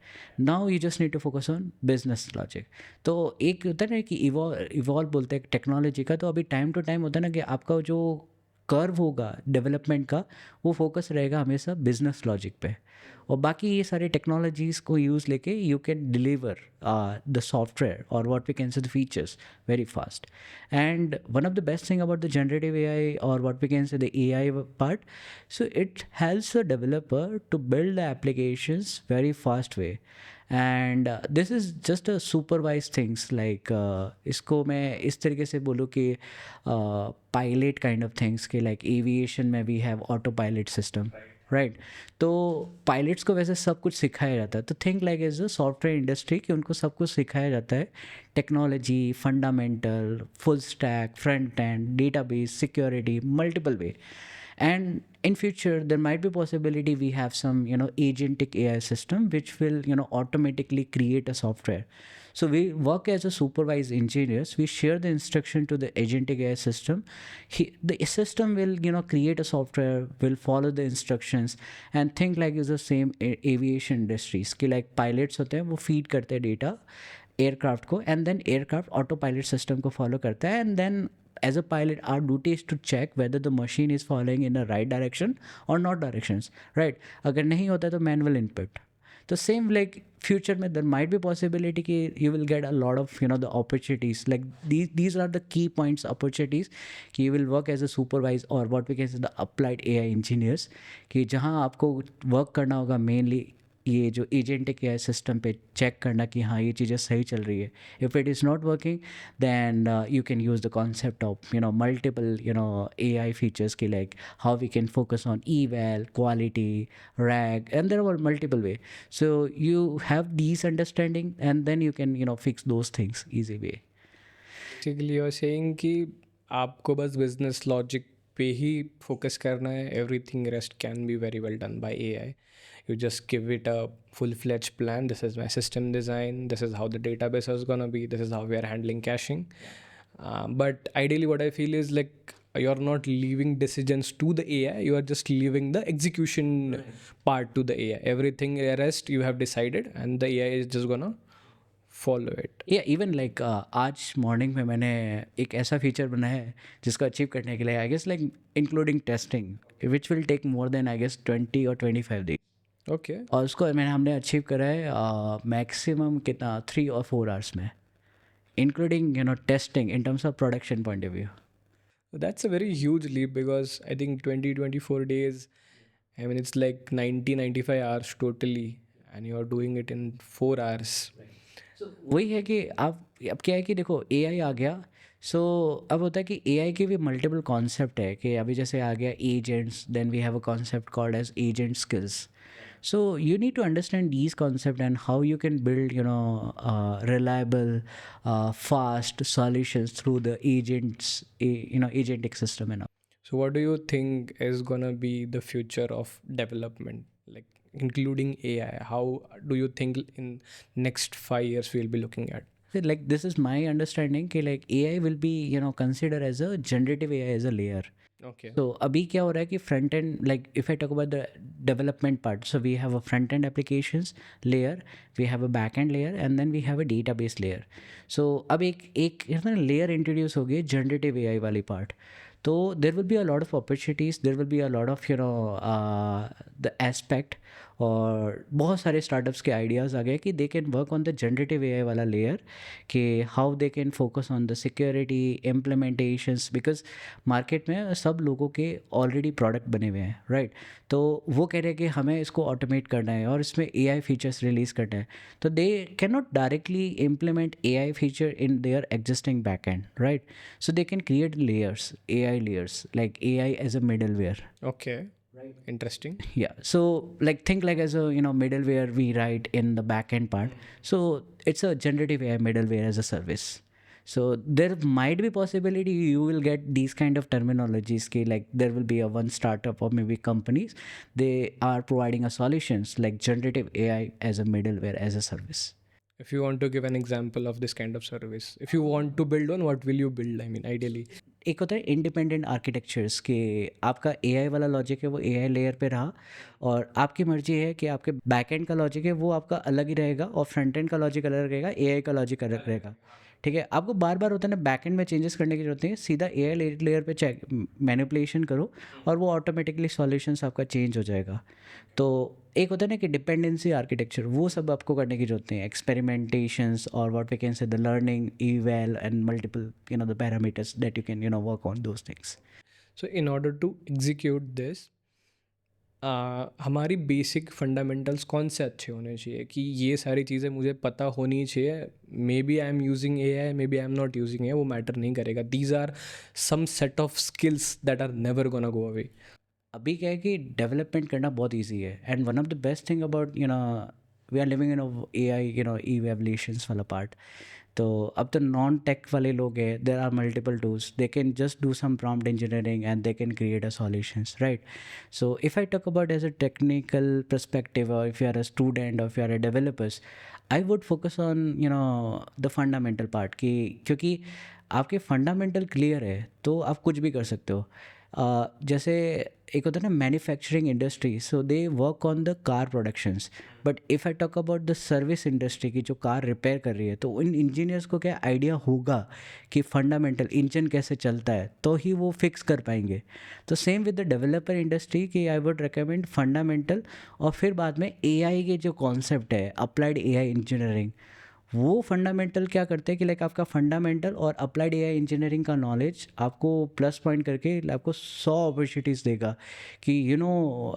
Now you just need to focus on business logic. तो एक होता है ना कि evolve बोलते हैं technology का, तो अभी टाइम टू टाइम होता है ना कि आपका जो कर्व होगा डेवलपमेंट का वो फोकस रहेगा हमेशा बिजनेस लॉजिक पे, और बाकी ये सारे टेक्नोलॉजीज़ को यूज़ लेके you can deliver the software और what we can say the features very fast. And one of the best thing about the generative AI और what we can say the AI part, so it helps the developer to build the applications very fast way. And this is just a supervise things like इसको मैं इस तरीके से बोलूँ कि pilot kind of things के like aviation में we have autopilot system right. तो पायलट्स को वैसे सब कुछ सिखाया जाता है, तो think like as a software industry कि उनको सब कुछ सिखाया जाता है, technology, fundamental, full stack, front end, database, security, multiple way. And in future there might be possibility we have some agentic AI system which will automatically create a software. So we work as a supervised engineers, we share the instruction to the agentic AI system. The system will create a software, will follow the instructions, and think like is the same aviation industries कि like pilots होते हैं वो feed करते हैं data aircraft को, and then aircraft autopilot system को follow करता है, and then as a pilot our duty is to check whether the machine is following in the right direction or not directions, right? अगर नहीं होता तो manual input. तो same like future में there might be possibility कि you will get a lot of the opportunities like these are the key points opportunities कि you will work as a supervisor or what we can say the applied AI engineers कि जहाँ आपको work करना होगा mainly ये जो agentic AI system पे check करना कि हाँ ये चीज़ें सही चल रही है. If it is not working, then you can use the concept of multiple AI features ki, like how we can focus on eval, quality, rag, and there are multiple way. So you have these understanding, and then you can fix those things easy way. Basically you are saying कि आपको बस business logic पे ही focus करना है, everything rest can be very well done by AI. You just give it a full-fledged plan. This is my system design. This is how the database is gonna be. This is how we are handling caching. But ideally, what I feel is like you're not leaving decisions to the AI. You are just leaving the execution part to the AI. Everything rest you have decided, and the AI is just gonna follow it. या even like आज morning में मैंने एक ऐसा feature बनाया है जिसको achieve करने के लिए I guess like including testing which will take more than I guess 20 or 25 days. Okay. और उसको हमने अचीव करा है मैक्सिमम कितना 3 or 4 hours में, including testing in terms of production point of view. That's a very huge leap because I think 20-24 days, I mean, it's like 90-95 hours totally, and you're doing it in 4 hours. So वही है कि आप अब क्या है कि देखो AI आ गया. सो अब होता है कि AI के भी मल्टीपल कॉन्सेप्ट है कि अभी जैसे आ गया agents, then we have a concept called as agent skills. So you need to understand these concepts and how you can build reliable, fast solutions through the agentic system and all. So what do you think is gonna be the future of development, like including AI? How do you think in next 5 years we'll be looking at? So, like this is my understanding कि like AI will be considered as a generative AI as a layer. Okay. So अभी क्या हो रहा है कि front end, like if I talk about the development part, so we have a front end applications layer, we have a back end layer, and then we have a database layer. So अब एक layer introduce हो गई generative AI वाली part. तो there will be a lot of opportunities, there will be a lot of the aspect, और बहुत सारे startups के आइडियाज़ आ गए कि they can work on the generative AI वाला लेयर, कि how they can focus on the security implementations, because market में सब लोगों के ऑलरेडी प्रोडक्ट बने हुए हैं, राइट. तो वो कह रहे हैं कि हमें इसको ऑटोमेट करना है और इसमें एआई फीचर्स रिलीज़ करना है. तो they can not directly implement AI feature in their existing back and, right. So they can create layers, AI layers, like AI as a middleware. Okay. Right. Interesting. Yeah. So like think like as a middleware we write in the backend part. So it's a generative AI middleware as a service. So there might be possibility you will get these kind of terminologies ki, like there will be a one startup or maybe companies, they are providing a solutions like generative AI as a middleware as a service. If you want to give an example of this kind of service, if you want to build one, what will you build? I mean, ideally. एक होता है independent architectures के, आपका AI वाला logic है वो AI layer पे रहा, और आपकी मर्जी है कि आपके बैकएंड का लॉजिक है वो आपका अलग ही रहेगा, और फ्रंट एंड का लॉजिक अलग रहेगा, एआई का लॉजिक अलग रहेगा. ठीक है, आपको बार बार होता है ना बैकएंड में चेंजेस करने की जरूरत नहीं है, सीधा एआई लेयर पे चेक मैनिपुलेशन करो और वो ऑटोमेटिकली सॉल्यूशंस आपका चेंज हो जाएगा. तो एक होता है ना कि डिपेंडेंसी आर्किटेक्चर, वो सब आपको करने की जरूरत नहीं है. एक्सपेरिमेंटेशंस और what we can say the learning, eval and multiple the parameters that you can work on those things. So in order to execute this, हमारी बेसिक फंडामेंटल्स कौन से अच्छे होने चाहिए कि ये सारी चीज़ें मुझे पता होनी चाहिए. Maybe I am using AI, maybe I am not using A, वो मैटर नहीं करेगा. These are some set of skills that are never gonna go away. अभी क्या है कि डेवलपमेंट करना बहुत ईजी है, and one of the best thing about we are living in AI evaluations वाला पार्ट. तो अब तो नॉन टेक वाले लोग हैं, there are multiple tools, they can just do some prompt engineering and they can create a solutions, right. So if I talk about as a technical perspective, और if you are a student और if you are a developers, I would focus on the fundamental part, कि क्योंकि आपके fundamental clear है तो आप कुछ भी कर सकते हो. जैसे एक होता है ना manufacturing industry, so they work on the car productions, but if I talk about the service industry की जो कार रिपेयर कर रही है, तो उन इंजीनियर्स को क्या आइडिया होगा कि फंडामेंटल इंजन कैसे चलता है, तो ही वो फिक्स कर पाएंगे. तो same with the developer industry कि आई वुड रिकमेंड फंडामेंटल, और फिर बाद में एआई के जो कॉन्सेप्ट है, अप्लाइड एआई इंजीनियरिंग, वो फंडामेंटल क्या करते हैं कि लाइक आपका फंडामेंटल और अप्लाइड एआई इंजीनियरिंग का नॉलेज आपको प्लस पॉइंट करके आपको 100 अपॉर्चुनिटीज़ देगा कि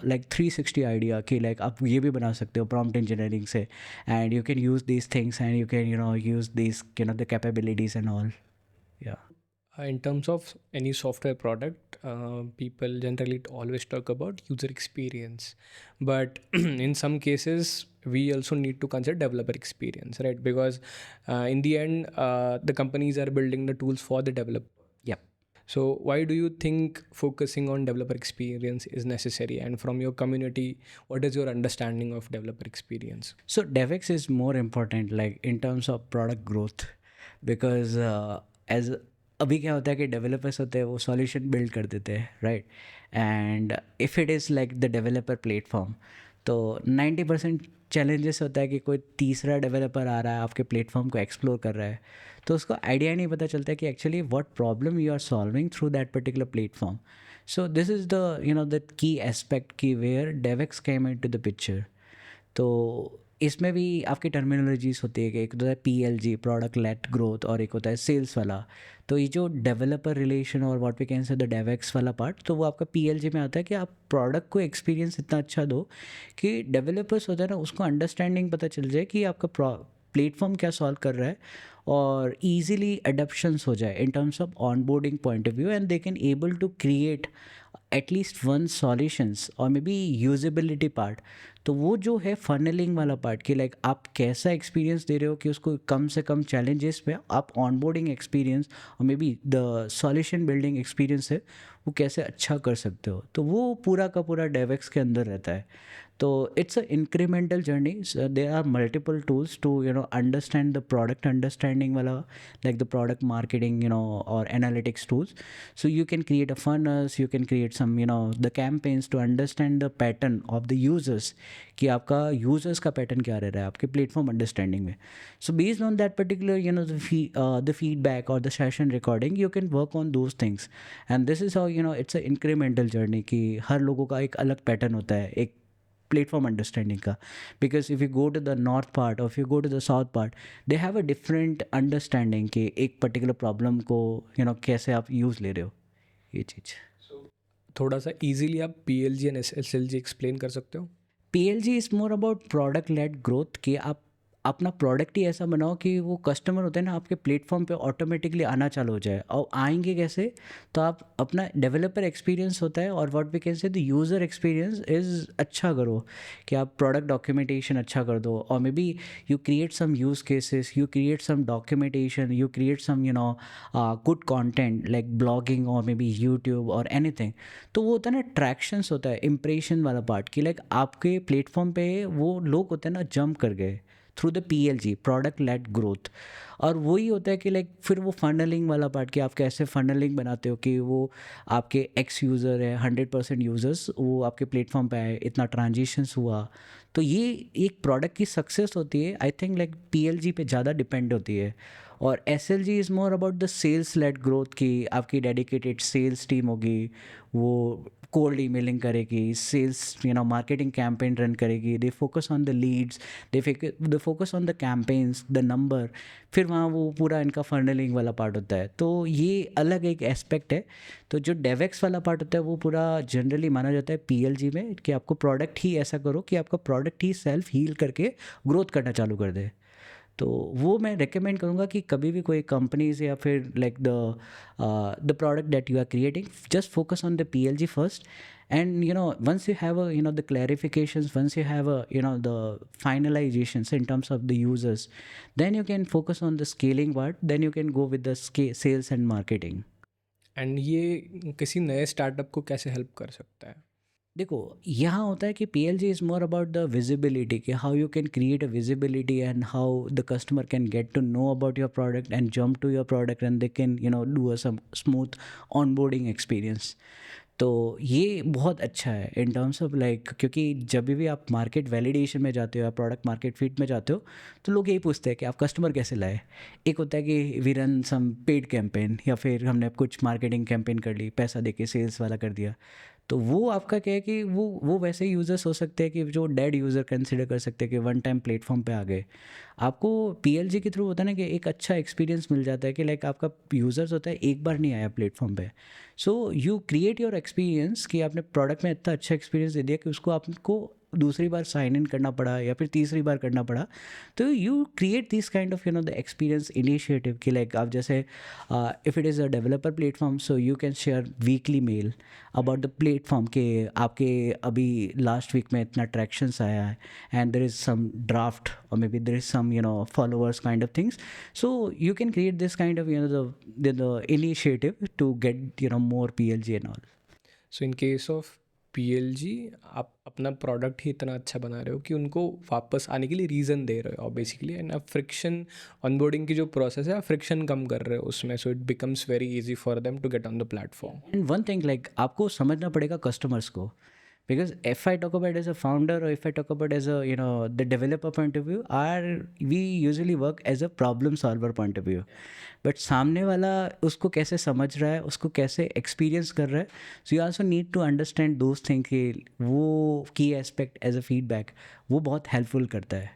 लाइक 360 आइडिया कि लाइक आप ये भी बना सकते हो प्रॉम्प्ट इंजीनियरिंग से, and you can use these things and you can use these the capabilities and all. या In terms of any software product, people generally always talk about user experience, but in some cases we also need to consider developer experience, right? Because in the end, the companies are building the tools for the developer. Yep. So why do you think focusing on developer experience is necessary? And from your community, what is your understanding of developer experience? So DevX is more important like in terms of product growth, because as अभी क्या होता है कि developers होते हैं वो solution build कर देते हैं, right? And if it is like the developer platform, तो 90% चैलेंजेस होता है कि कोई तीसरा डेवलपर आ रहा है आपके प्लेटफॉर्म को एक्सप्लोर कर रहा है, तो उसको आइडिया नहीं पता चलता कि actually what problem you are solving through that particular platform. So this is the key aspect की where DevEx came into the picture. तो इसमें भी आपकी टर्मिनोलॉजीज होती है कि एक होता है PLG, प्रोडक्ट लेट ग्रोथ, और एक होता है सेल्स वाला। तो ये जो डेवलपर रिलेशन और what we can say the DevEx वाला पार्ट, तो वो आपका PLG में आता है कि आप प्रोडक्ट को एक्सपीरियंस इतना अच्छा दो कि डेवलपर्स होता है ना उसको अंडरस्टैंडिंग पता चल जाए कि आपका प्लेटफॉर्म क्या सॉल्व कर रहा है, और ईजिली अडप्शंस हो जाए in terms of onboarding point of view, and they can able to create at least one solutions और मे बी यूजेबिलिटी पार्ट। तो वो जो है फनलिंग वाला पार्ट कि लाइक आप कैसा एक्सपीरियंस दे रहे हो कि उसको कम से कम चैलेंजेस पे आप ऑनबोर्डिंग एक्सपीरियंस और maybe the solution building experience है वो कैसे अच्छा कर सकते हो, तो वो पूरा का पूरा डेवएक्स के अंदर रहता है। तो it's a incremental journey, there are multiple tools to understand the product understanding वाला, लाइक द प्रोडक्ट मार्केटिंग और analytics tools. So you can create a funnels, you can create some the campaigns to understand the pattern of the users, कि आपका users का pattern क्या रह रहा है आपके प्लेटफॉर्म अंडरस्टैंडिंग में। So based on that particular the feedback और the session recording you can work on those things, and this is how it's a incremental journey कि हर लोगों का एक अलग पैटर्न होता है एक प्लेटफॉर्म अंडरस्टैंडिंग का। Because if you go to the north part और if you go to the south part, they have a different understanding कि एक पर्टिकुलर प्रॉब्लम को कैसे आप यूज़ ले रहे हो ये चीज़। थोड़ा सा इजीली आप PLG एंड SLG एक्सप्लेन कर सकते हो? PLG is more about product led growth, कि आप अपना प्रोडक्ट ही ऐसा बनाओ कि वो कस्टमर होते हैं ना आपके प्लेटफॉर्म पे ऑटोमेटिकली आना चालू हो जाए। और आएंगे कैसे, तो आप अपना डेवलपर एक्सपीरियंस होता है और what we can say the user experience is अच्छा करो, कि आप प्रोडक्ट डॉक्यूमेंटेशन अच्छा कर दो, और maybe you create some use cases, you create some documentation, you create some good content like blogging और मे बी यूट्यूब और एनीथिंग। तो वो होता है ना ट्रैक्शंस होता है, इम्प्रेशन वाला पार्ट, कि लाइक आपके प्लेटफॉर्म पे वो लोग होते हैं ना जंप कर गए through the PLG, product led growth. और वही होता है कि लाइक फिर वो फनलिंग वाला पार्ट, कि आप कैसे फनलिंग बनाते हो कि वो आपके एक्स यूज़र है 100% यूज़र्स वो आपके प्लेटफॉर्म पे आए, इतना ट्रांजिशंस हुआ। तो ये एक प्रोडक्ट की सक्सेस होती है, आई थिंक लाइक PLG पे ज़्यादा डिपेंड होती है। और SLG is more about the sales led growth, की आपकी डेडिकेटेड सेल्स टीम होगी, वो कोल्ड ईमेलिंग करेगी, सेल्स मार्केटिंग कैंपेन रन करेगी, they focus on the leads, they focus on the campaigns, the number, फिर वहाँ वो पूरा इनका फनलिंग वाला पार्ट होता है। तो ये अलग एक एस्पेक्ट है। तो जो डेवएक्स वाला पार्ट होता है वो पूरा जनरली माना जाता है PLG में, कि आपको प्रोडक्ट ही ऐसा करो कि आपका प्रोडक्ट ही सेल्फ हील करके ग्रोथ करना चालू कर दे। तो वो मैं रेकमेंड करूँगा कि कभी भी कोई कंपनीज या फिर like the product that you are creating, just focus on the PLG first, and once you have the clarifications, once you have the finalizations in terms of the users, then you can focus on the scaling part, then you can go with the sales and marketing. And ये किसी नए startup को कैसे help कर सकता है? देखो यहाँ होता है कि PLG is more about the visibility, कि how you can create a visibility and how the customer can get to know about your product and jump to your product, and they can do a some smooth onboarding experience. तो ये बहुत अच्छा है in terms of like, क्योंकि जब भी आप market validation में जाते हो या प्रोडक्ट मार्केट फिट में जाते हो, तो लोग यही पूछते हैं कि आप कस्टमर कैसे लाए। एक होता है कि we run some paid campaign, या फिर हमने कुछ मार्केटिंग कैंपेन कर ली, पैसा देके सेल्स वाला कर दिया। तो वो आपका क्या है कि वो वैसे यूज़र्स हो सकते हैं कि जो डेड यूज़र कंसिडर कर सकते हैं कि वन टाइम प्लेटफॉर्म पे आ गए। आपको पीएलजी के थ्रू होता है ना कि एक अच्छा एक्सपीरियंस मिल जाता है कि लाइक आपका यूज़र्स होता है एक बार नहीं आया प्लेटफॉर्म पे, so you create your experience कि आपने प्रोडक्ट में इतना अच्छा एक्सपीरियंस दे दिया कि उसको आपको दूसरी बार साइन इन करना पड़ा या फिर तीसरी बार करना पड़ा। तो you create this kind of the experience initiative कि लाइक आप जैसे if it is a developer platform, so you can share weekly mail about the platform के आपके अभी लास्ट वीक में इतना ट्रैक्शंस आया है, and there is some draft or maybe there is some followers kind of things. So you can create this kind of the initiative to get more PLG and all. So in case of PLG, आप अपना product ही इतना अच्छा बना रहे हो कि उनको वापस आने के लिए रीज़न दे रहे हो बेसिकली, एंड आप फ्रिक्शन ऑनबोर्डिंग की जो प्रोसेस है आप फ्रिक्शन कम कर रहे हो उसमें, so it becomes very easy for them to get on the platform. And one thing, like आपको समझना पड़ेगा कस्टमर्स को, because if I talk about as a founder or if I talk about as a the developer point of view, we usually work as a problem solver point of view. But सामने वाला उसको कैसे समझ रहा है, उसको कैसे experience कर रहा है, so you also need to understand those thing कि वो की एस्पेक्ट एज अ फीडबैक वो बहुत हेल्पफुल करता है.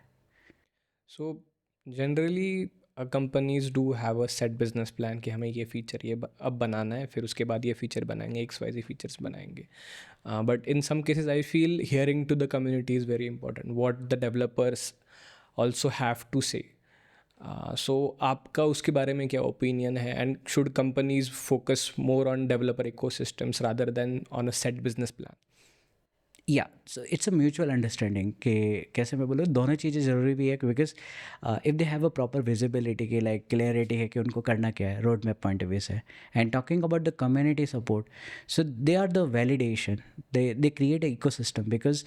So generally companies do have a set business plan कि हमें ये फीचर ये अब बनाना है, फिर उसके बाद ये फीचर बनाएंगे, XYZ फीचर्स बनाएंगे. But in some cases I feel hearing to the community is very important, what the developers also have to say. So आपका उसके बारे में क्या ओपिनियन है, and should companies focus more on developer ecosystems rather than on a set business plan? Yeah so it's a mutual understanding कि कैसे मैं बोलूँ, दोनों चीज़ें ज़रूरी भी है because if they have a proper visibility की लाइक क्लियरिटी है कि उनको करना क्या है road map point of view से. And talking about the community support, so they are the validation, they create an ecosystem because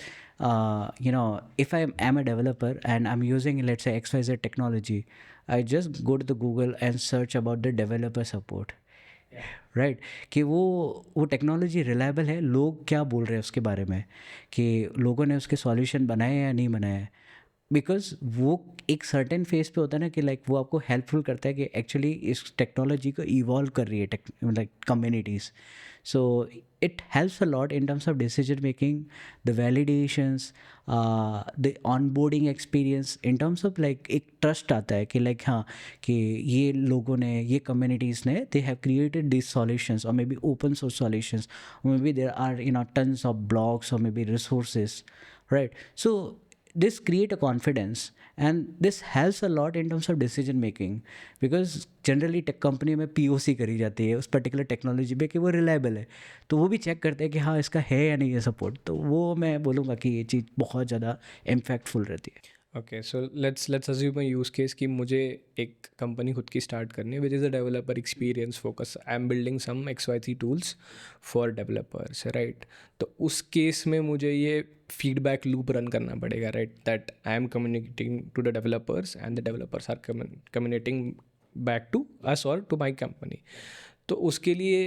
if I'm a developer and I'm using let's say XYZ technology, I just go to the Google and search about the developer support, right कि वो technology reliable है, लोग क्या बोल रहे हैं उसके बारे में, कि लोगों ने उसके सॉल्यूशन बनाए या नहीं बनाए हैं. बिकॉज वो एक सर्टेन फेज पे होता है ना कि लाइक वो आपको हेल्पफुल करता है कि एक्चुअली इस टेक्नोलॉजी को इवॉल्व कर रही है like communities. So it helps a lot in terms of decision making, the validations, the onboarding experience, in terms of like एक ट्रस्ट आता है कि लाइक हाँ कि ये लोगों ने, ये कम्युनिटीज़ ने, they have created this solutions और maybe open source solutions, maybe there are tons of blogs और maybe resources, right? So this create a confidence and this helps a lot in terms of decision making because generally tech company में POC करी जाती है उस particular technology पे कि वो reliable है, तो वो भी चेक करते हैं कि हाँ इसका है या नहीं है सपोर्ट. तो वो मैं बोलूँगा कि ये चीज़ बहुत ज़्यादा इम्पैक्टफुल रहती है. Okay, so let's assume a use case कि मुझे एक कंपनी खुद की स्टार्ट करनी है which is a developer experience focus, I am building some XYZ tools for developers, right? तो उस केस में मुझे ये फीडबैक लूप रन करना पड़ेगा, right? That I am communicating to the developers and the developers are communicating back to us और to my company. तो उसके लिए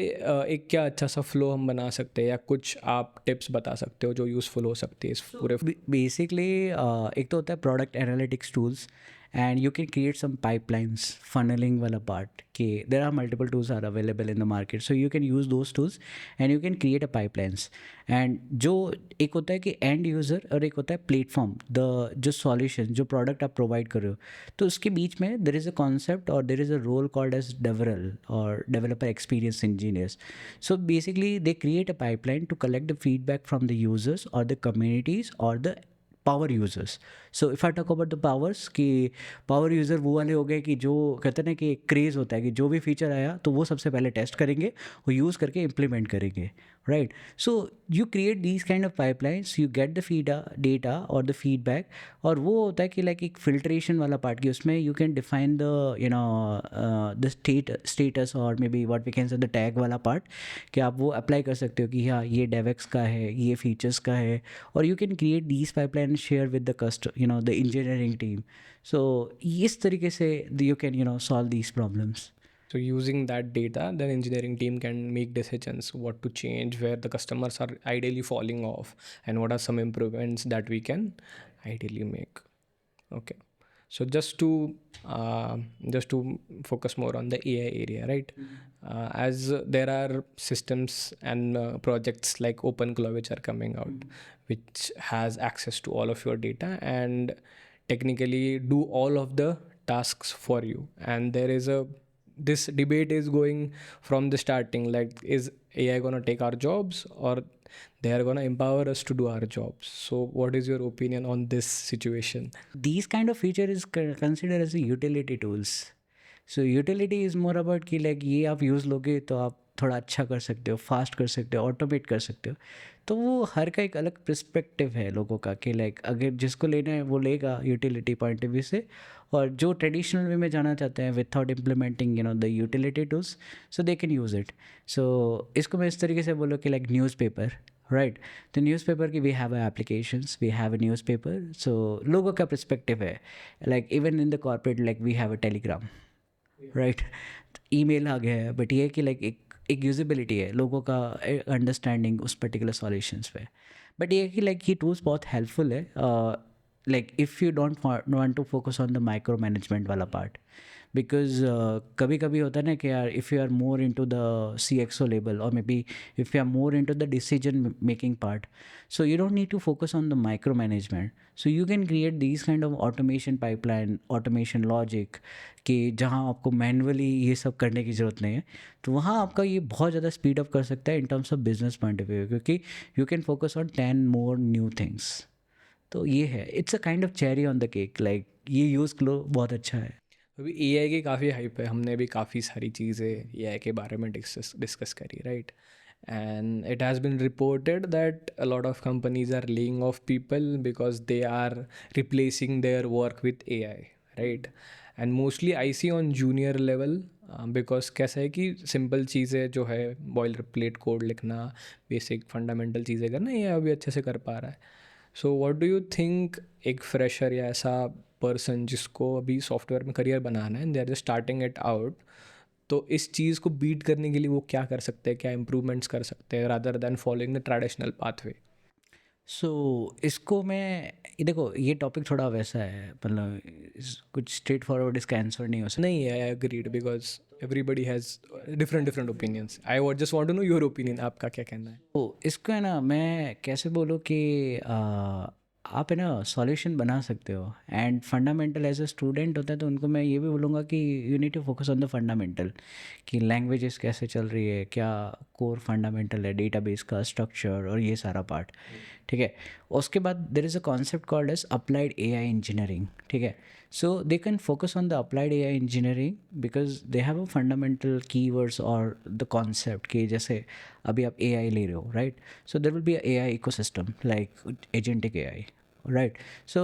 एक क्या अच्छा सा फ्लो हम बना सकते हैं, या कुछ आप टिप्स बता सकते हो जो यूज़फुल हो सकती है इस पूरे? बेसिकली एक तो होता है product analytics tools and you can create some pipelines, funneling वाला पार्ट कि there are multiple tools are available in the market, so you can use those tools and you can create a pipelines. And जो एक होता है कि end user और एक होता है प्लेटफॉर्म, द जो सॉल्यूशन जो प्रोडक्ट आप प्रोवाइड कर रहे हो, तो उसके बीच में देर इज़ अ कॉन्सेप्ट और there is a role called as DevRel और developer experience engineers. So basically, they create a pipeline to collect the feedback from the users or the communities or the power users. So if I talk about the powers, कि power user वो वाले हो गए कि जो कहते हैं ना कि क्रेज़ होता है कि जो भी फीचर आया तो वो सबसे पहले टेस्ट करेंगे, वो यूज़ करके इम्प्लीमेंट करेंगे, right? So you create these kind of pipelines, you get the data और द फीडबैक, और वो होता है कि लाइक एक फिल्ट्रेशन वाला पार्ट कि उसमें you can define the status और maybe what we can say the tag वाला पार्ट कि आप वो अप्लाई कर सकते हो कि हाँ ये डेवेक्स का है, ये फीचर्स का है, और you can create these pipeline share with the the engineering team. So इस तरीके से you can solve these problems. So using that data, then engineering team can make decisions what to change, where the customers are ideally falling off, and what are some improvements that we can ideally make. Okay. So just to focus more on the AI area, right? As there are systems and projects like OpenClaw which are coming out, which has access to all of your data and technically do all of the tasks for you. And there is a this debate is going from the starting, like, is AI gonna take our jobs, or they are gonna empower us to do our jobs? So what is your opinion on this situation? These kind of feature is considered as a utility tools. So utility is more about कि like ये आप use लोगे तो आप थोड़ा अच्छा कर सकते हो, फास्ट कर सकते हो, ऑटोमेट कर सकते हो. तो वो हर का एक अलग पर्सपेक्टिव है लोगों का कि लाइक अगर जिसको लेना है वो लेगा यूटिलिटी पॉइंट ऑफ व्यू से, और जो ट्रेडिशनल वे में जाना चाहते हैं without implementing the utility tools, so they can use it. So इसको मैं इस तरीके से बोलूँ कि लाइक न्यूज़पेपर, राइट? तो न्यूज़पेपर की we have applications, we have a newspaper. So लोगों का पर्सपेक्टिव है like even in the corporate like we have a telegram, right? Email आ गया है, बट ये है कि लाइक एक यूजिबिलिटी है लोगों का अंडरस्टैंडिंग उस पर्टिकुलर सॉल्यूशंस पे. बट ये है कि लाइक ये टूल्स बहुत हेल्पफुल है like if you don't want to focus on the micro management वाला पार्ट. बिकॉज कभी कभी होता है ना कि यार if you are more into the CXO level और maybe if you are more into the decision making part, so you don't need to focus on the micromanagement. So you can create these kind of automation pipeline, automation logic कि जहाँ आपको manually ये सब करने की ज़रूरत नहीं है, तो वहाँ आपका ये बहुत ज़्यादा स्पीड अप कर सकता है in terms of business point of view, क्योंकि you can focus on 10 more new things. तो ये है, it's a kind of cherry on the cake. Like ये यूज़ करो, बहुत अच्छा है. अभी AI की काफ़ी हाइप है, हमने भी काफ़ी सारी चीज़ें AI के बारे में डिस्कस करी, right? And it has been reported that a lot of companies are laying off people because they are replacing their work with AI, right? And mostly I see on junior level, because कैसा है कि simple चीज़ें जो है boiler plate code लिखना, basic fundamental चीज़ें करना, ये अभी अच्छे से कर पा रहा है. So what do you think एक फ्रेशर या ऐसा पर्सन जिसको अभी सॉफ्टवेयर में करियर बनाना है and they are just starting it out, तो इस चीज़ को बीट करने के लिए वो क्या कर सकते हैं, क्या इम्प्रूवमेंट्स कर सकते हैं rather than following the traditional pathway? So इसको मैं ये देखो, ये टॉपिक थोड़ा वैसा है, मतलब कुछ स्ट्रेट फॉरवर्ड इसका आंसर नहीं हो सकता. नहीं, I agreed because everybody has different opinions. I what just want to know your opinion, आपका क्या कहना है? तो इसको है ना, मैं कैसे बोलूँ कि आप है ना सॉल्यूशन बना सकते हो. And fundamental as a student होता है तो उनको मैं ये भी बोलूँगा कि you need to focus on the fundamental, कि लैंग्वेजेस कैसे चल रही है, क्या कोर फंडामेंटल है डेटाबेस का स्ट्रक्चर और ये सारा पार्ट. ठीक है. उसके बाद there is a concept called as applied AI engineering. ठीक है. So they can focus on the applied AI engineering because they have a fundamental keywords और द कॉन्सेप्ट कि जैसे अभी आप AI ले रहे हो, right? So there will be a AI ecosystem like agentic AI, right? So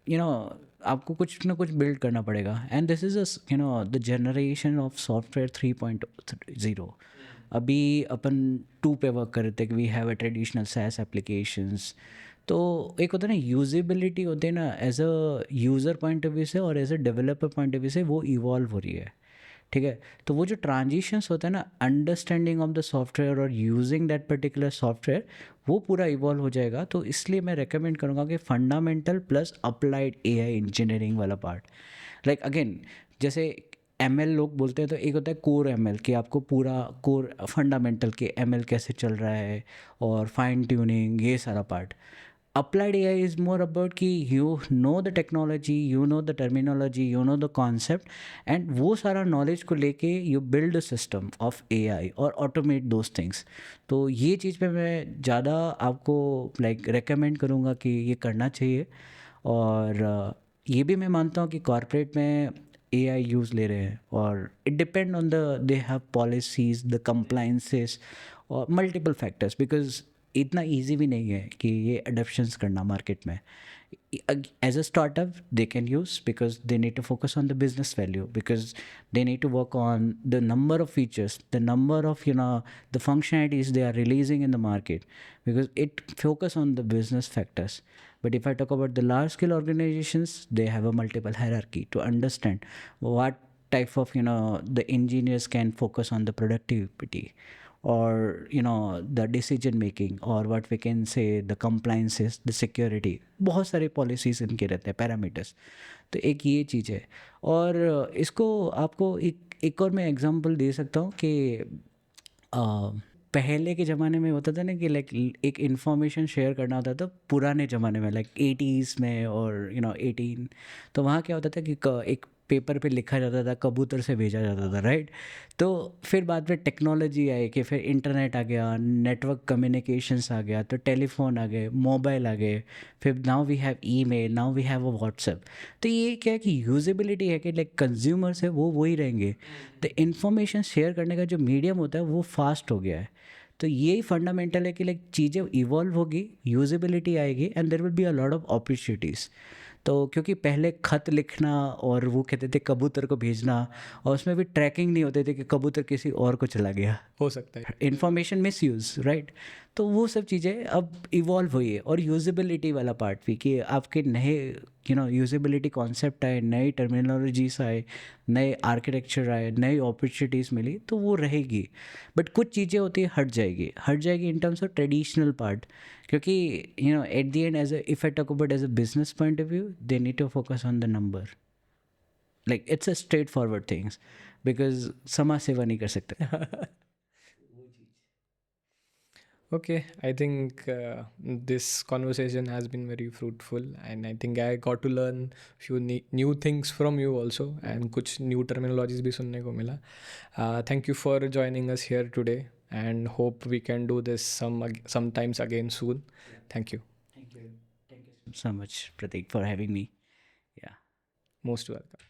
you know आपको कुछ ना कुछ बिल्ड करना पड़ेगा. And this is the generation of software 3.0. अभी अपन 2 पे वर्क कर रहे थे कि we have a traditional SaaS applications. तो एक होता है ना यूजेबिलिटी होती है ना, as a user point of view से और as a developer point of view से वो इवॉल्व हो रही है. ठीक है. तो वो जो ट्रांजिशंस होता है ना, अंडरस्टैंडिंग ऑफ द सॉफ्टवेयर और यूजिंग दैट पर्टिकुलर सॉफ्टवेयर, वो पूरा इवॉल्व हो जाएगा. तो इसलिए मैं रेकमेंड करूँगा कि fundamental plus applied AI engineering वाला पार्ट. लाइक अगेन जैसे ML लोग बोलते हैं तो एक होता है कोर ML कि आपको पूरा कोर फंडामेंटल के ML कैसे चल रहा है और फाइन ट्यूनिंग ये सारा part. applied AI is more about कि you know the technology, you know the terminology, you know the concept, and वो सारा knowledge को लेके you build a system of AI और automate those things. तो ये चीज़ पे मैं ज़्यादा आपको like recommend करूँगा कि ये करना चाहिए. और ये भी मैं मानता हूँ कि corporate में AI यूज़ ले रहे हैं और it depend on the they have policies, the compliances और multiple factors, because इतना ईजी भी नहीं है कि ये अडॉप्शंस करना मार्केट में. As a startup they can use because they need to focus on the business value, because they need to work on the number of features, the number of the functionalities they are releasing in the market, because it focus on the business factors. But if I talk about the large scale organizations, they have a multiple hierarchy to understand what type of the engineers can focus on the productivity, or the decision making, or what we can say the compliances, the security, बहुत सारे policies इनके रहते हैं, parameters. तो एक ये चीज़ है। और इसको आपको एक और मैं एग्जांपल दे सकता हूँ कि पहले के ज़माने में होता था ना कि लाइक एक इंफॉर्मेशन शेयर करना होता था पुराने ज़माने में, लाइक 80s में और 18, तो वहाँ क्या होता था कि एक पेपर पे लिखा जाता था, कबूतर से भेजा जाता था, राइट। तो फिर बाद में टेक्नोलॉजी आई कि फिर इंटरनेट आ गया, नेटवर्क कम्युनिकेशंस आ गया, तो टेलीफोन आ गए, मोबाइल आ गए, फिर now we have email, now we have a WhatsApp. तो ये क्या है कि यूजेबिलिटी है कि लाइक कंज्यूमर्स है वो वही रहेंगे, तो इन्फॉर्मेशन शेयर करने का जो मीडियम होता है वो फास्ट हो गया है। तो यही फंडामेंटल है कि लाइक चीज़ें इवॉल्व होगी, यूजेबिलिटी आएगी, and there will be a lot of opportunities. तो क्योंकि पहले खत लिखना और वो कहते थे कबूतर को भेजना, और उसमें भी ट्रैकिंग नहीं होते थे कि कबूतर किसी और को चला गया, हो सकता है। Information misuse, right. तो वो सब चीज़ें अब इवॉल्व हुई है। और यूजेबिलिटी वाला पार्ट भी कि आपके नए यूजेबिलिटी कॉन्सेप्ट आए, नई टर्मिनोलॉजीज आए, नए आर्किटेक्चर आए, नई अपॉर्चुनिटीज़ मिली, तो वो रहेगी। बट कुछ चीज़ें होती है हट जाएगी in terms of traditional part, क्योंकि at the end as if I talk about as a business point of view, they need to focus on the number, like it's a straight forward things, because समाज सेवा नहीं कर सकते। Okay, I think this conversation has been very fruitful, and I think I got to learn few new things from you also, and कुछ new terminologies भी सुनने को मिला. Thank you for joining us here today, and hope we can do this sometimes again soon. Thank you. Thank you so much, Pratik, for having me. Yeah. Most welcome.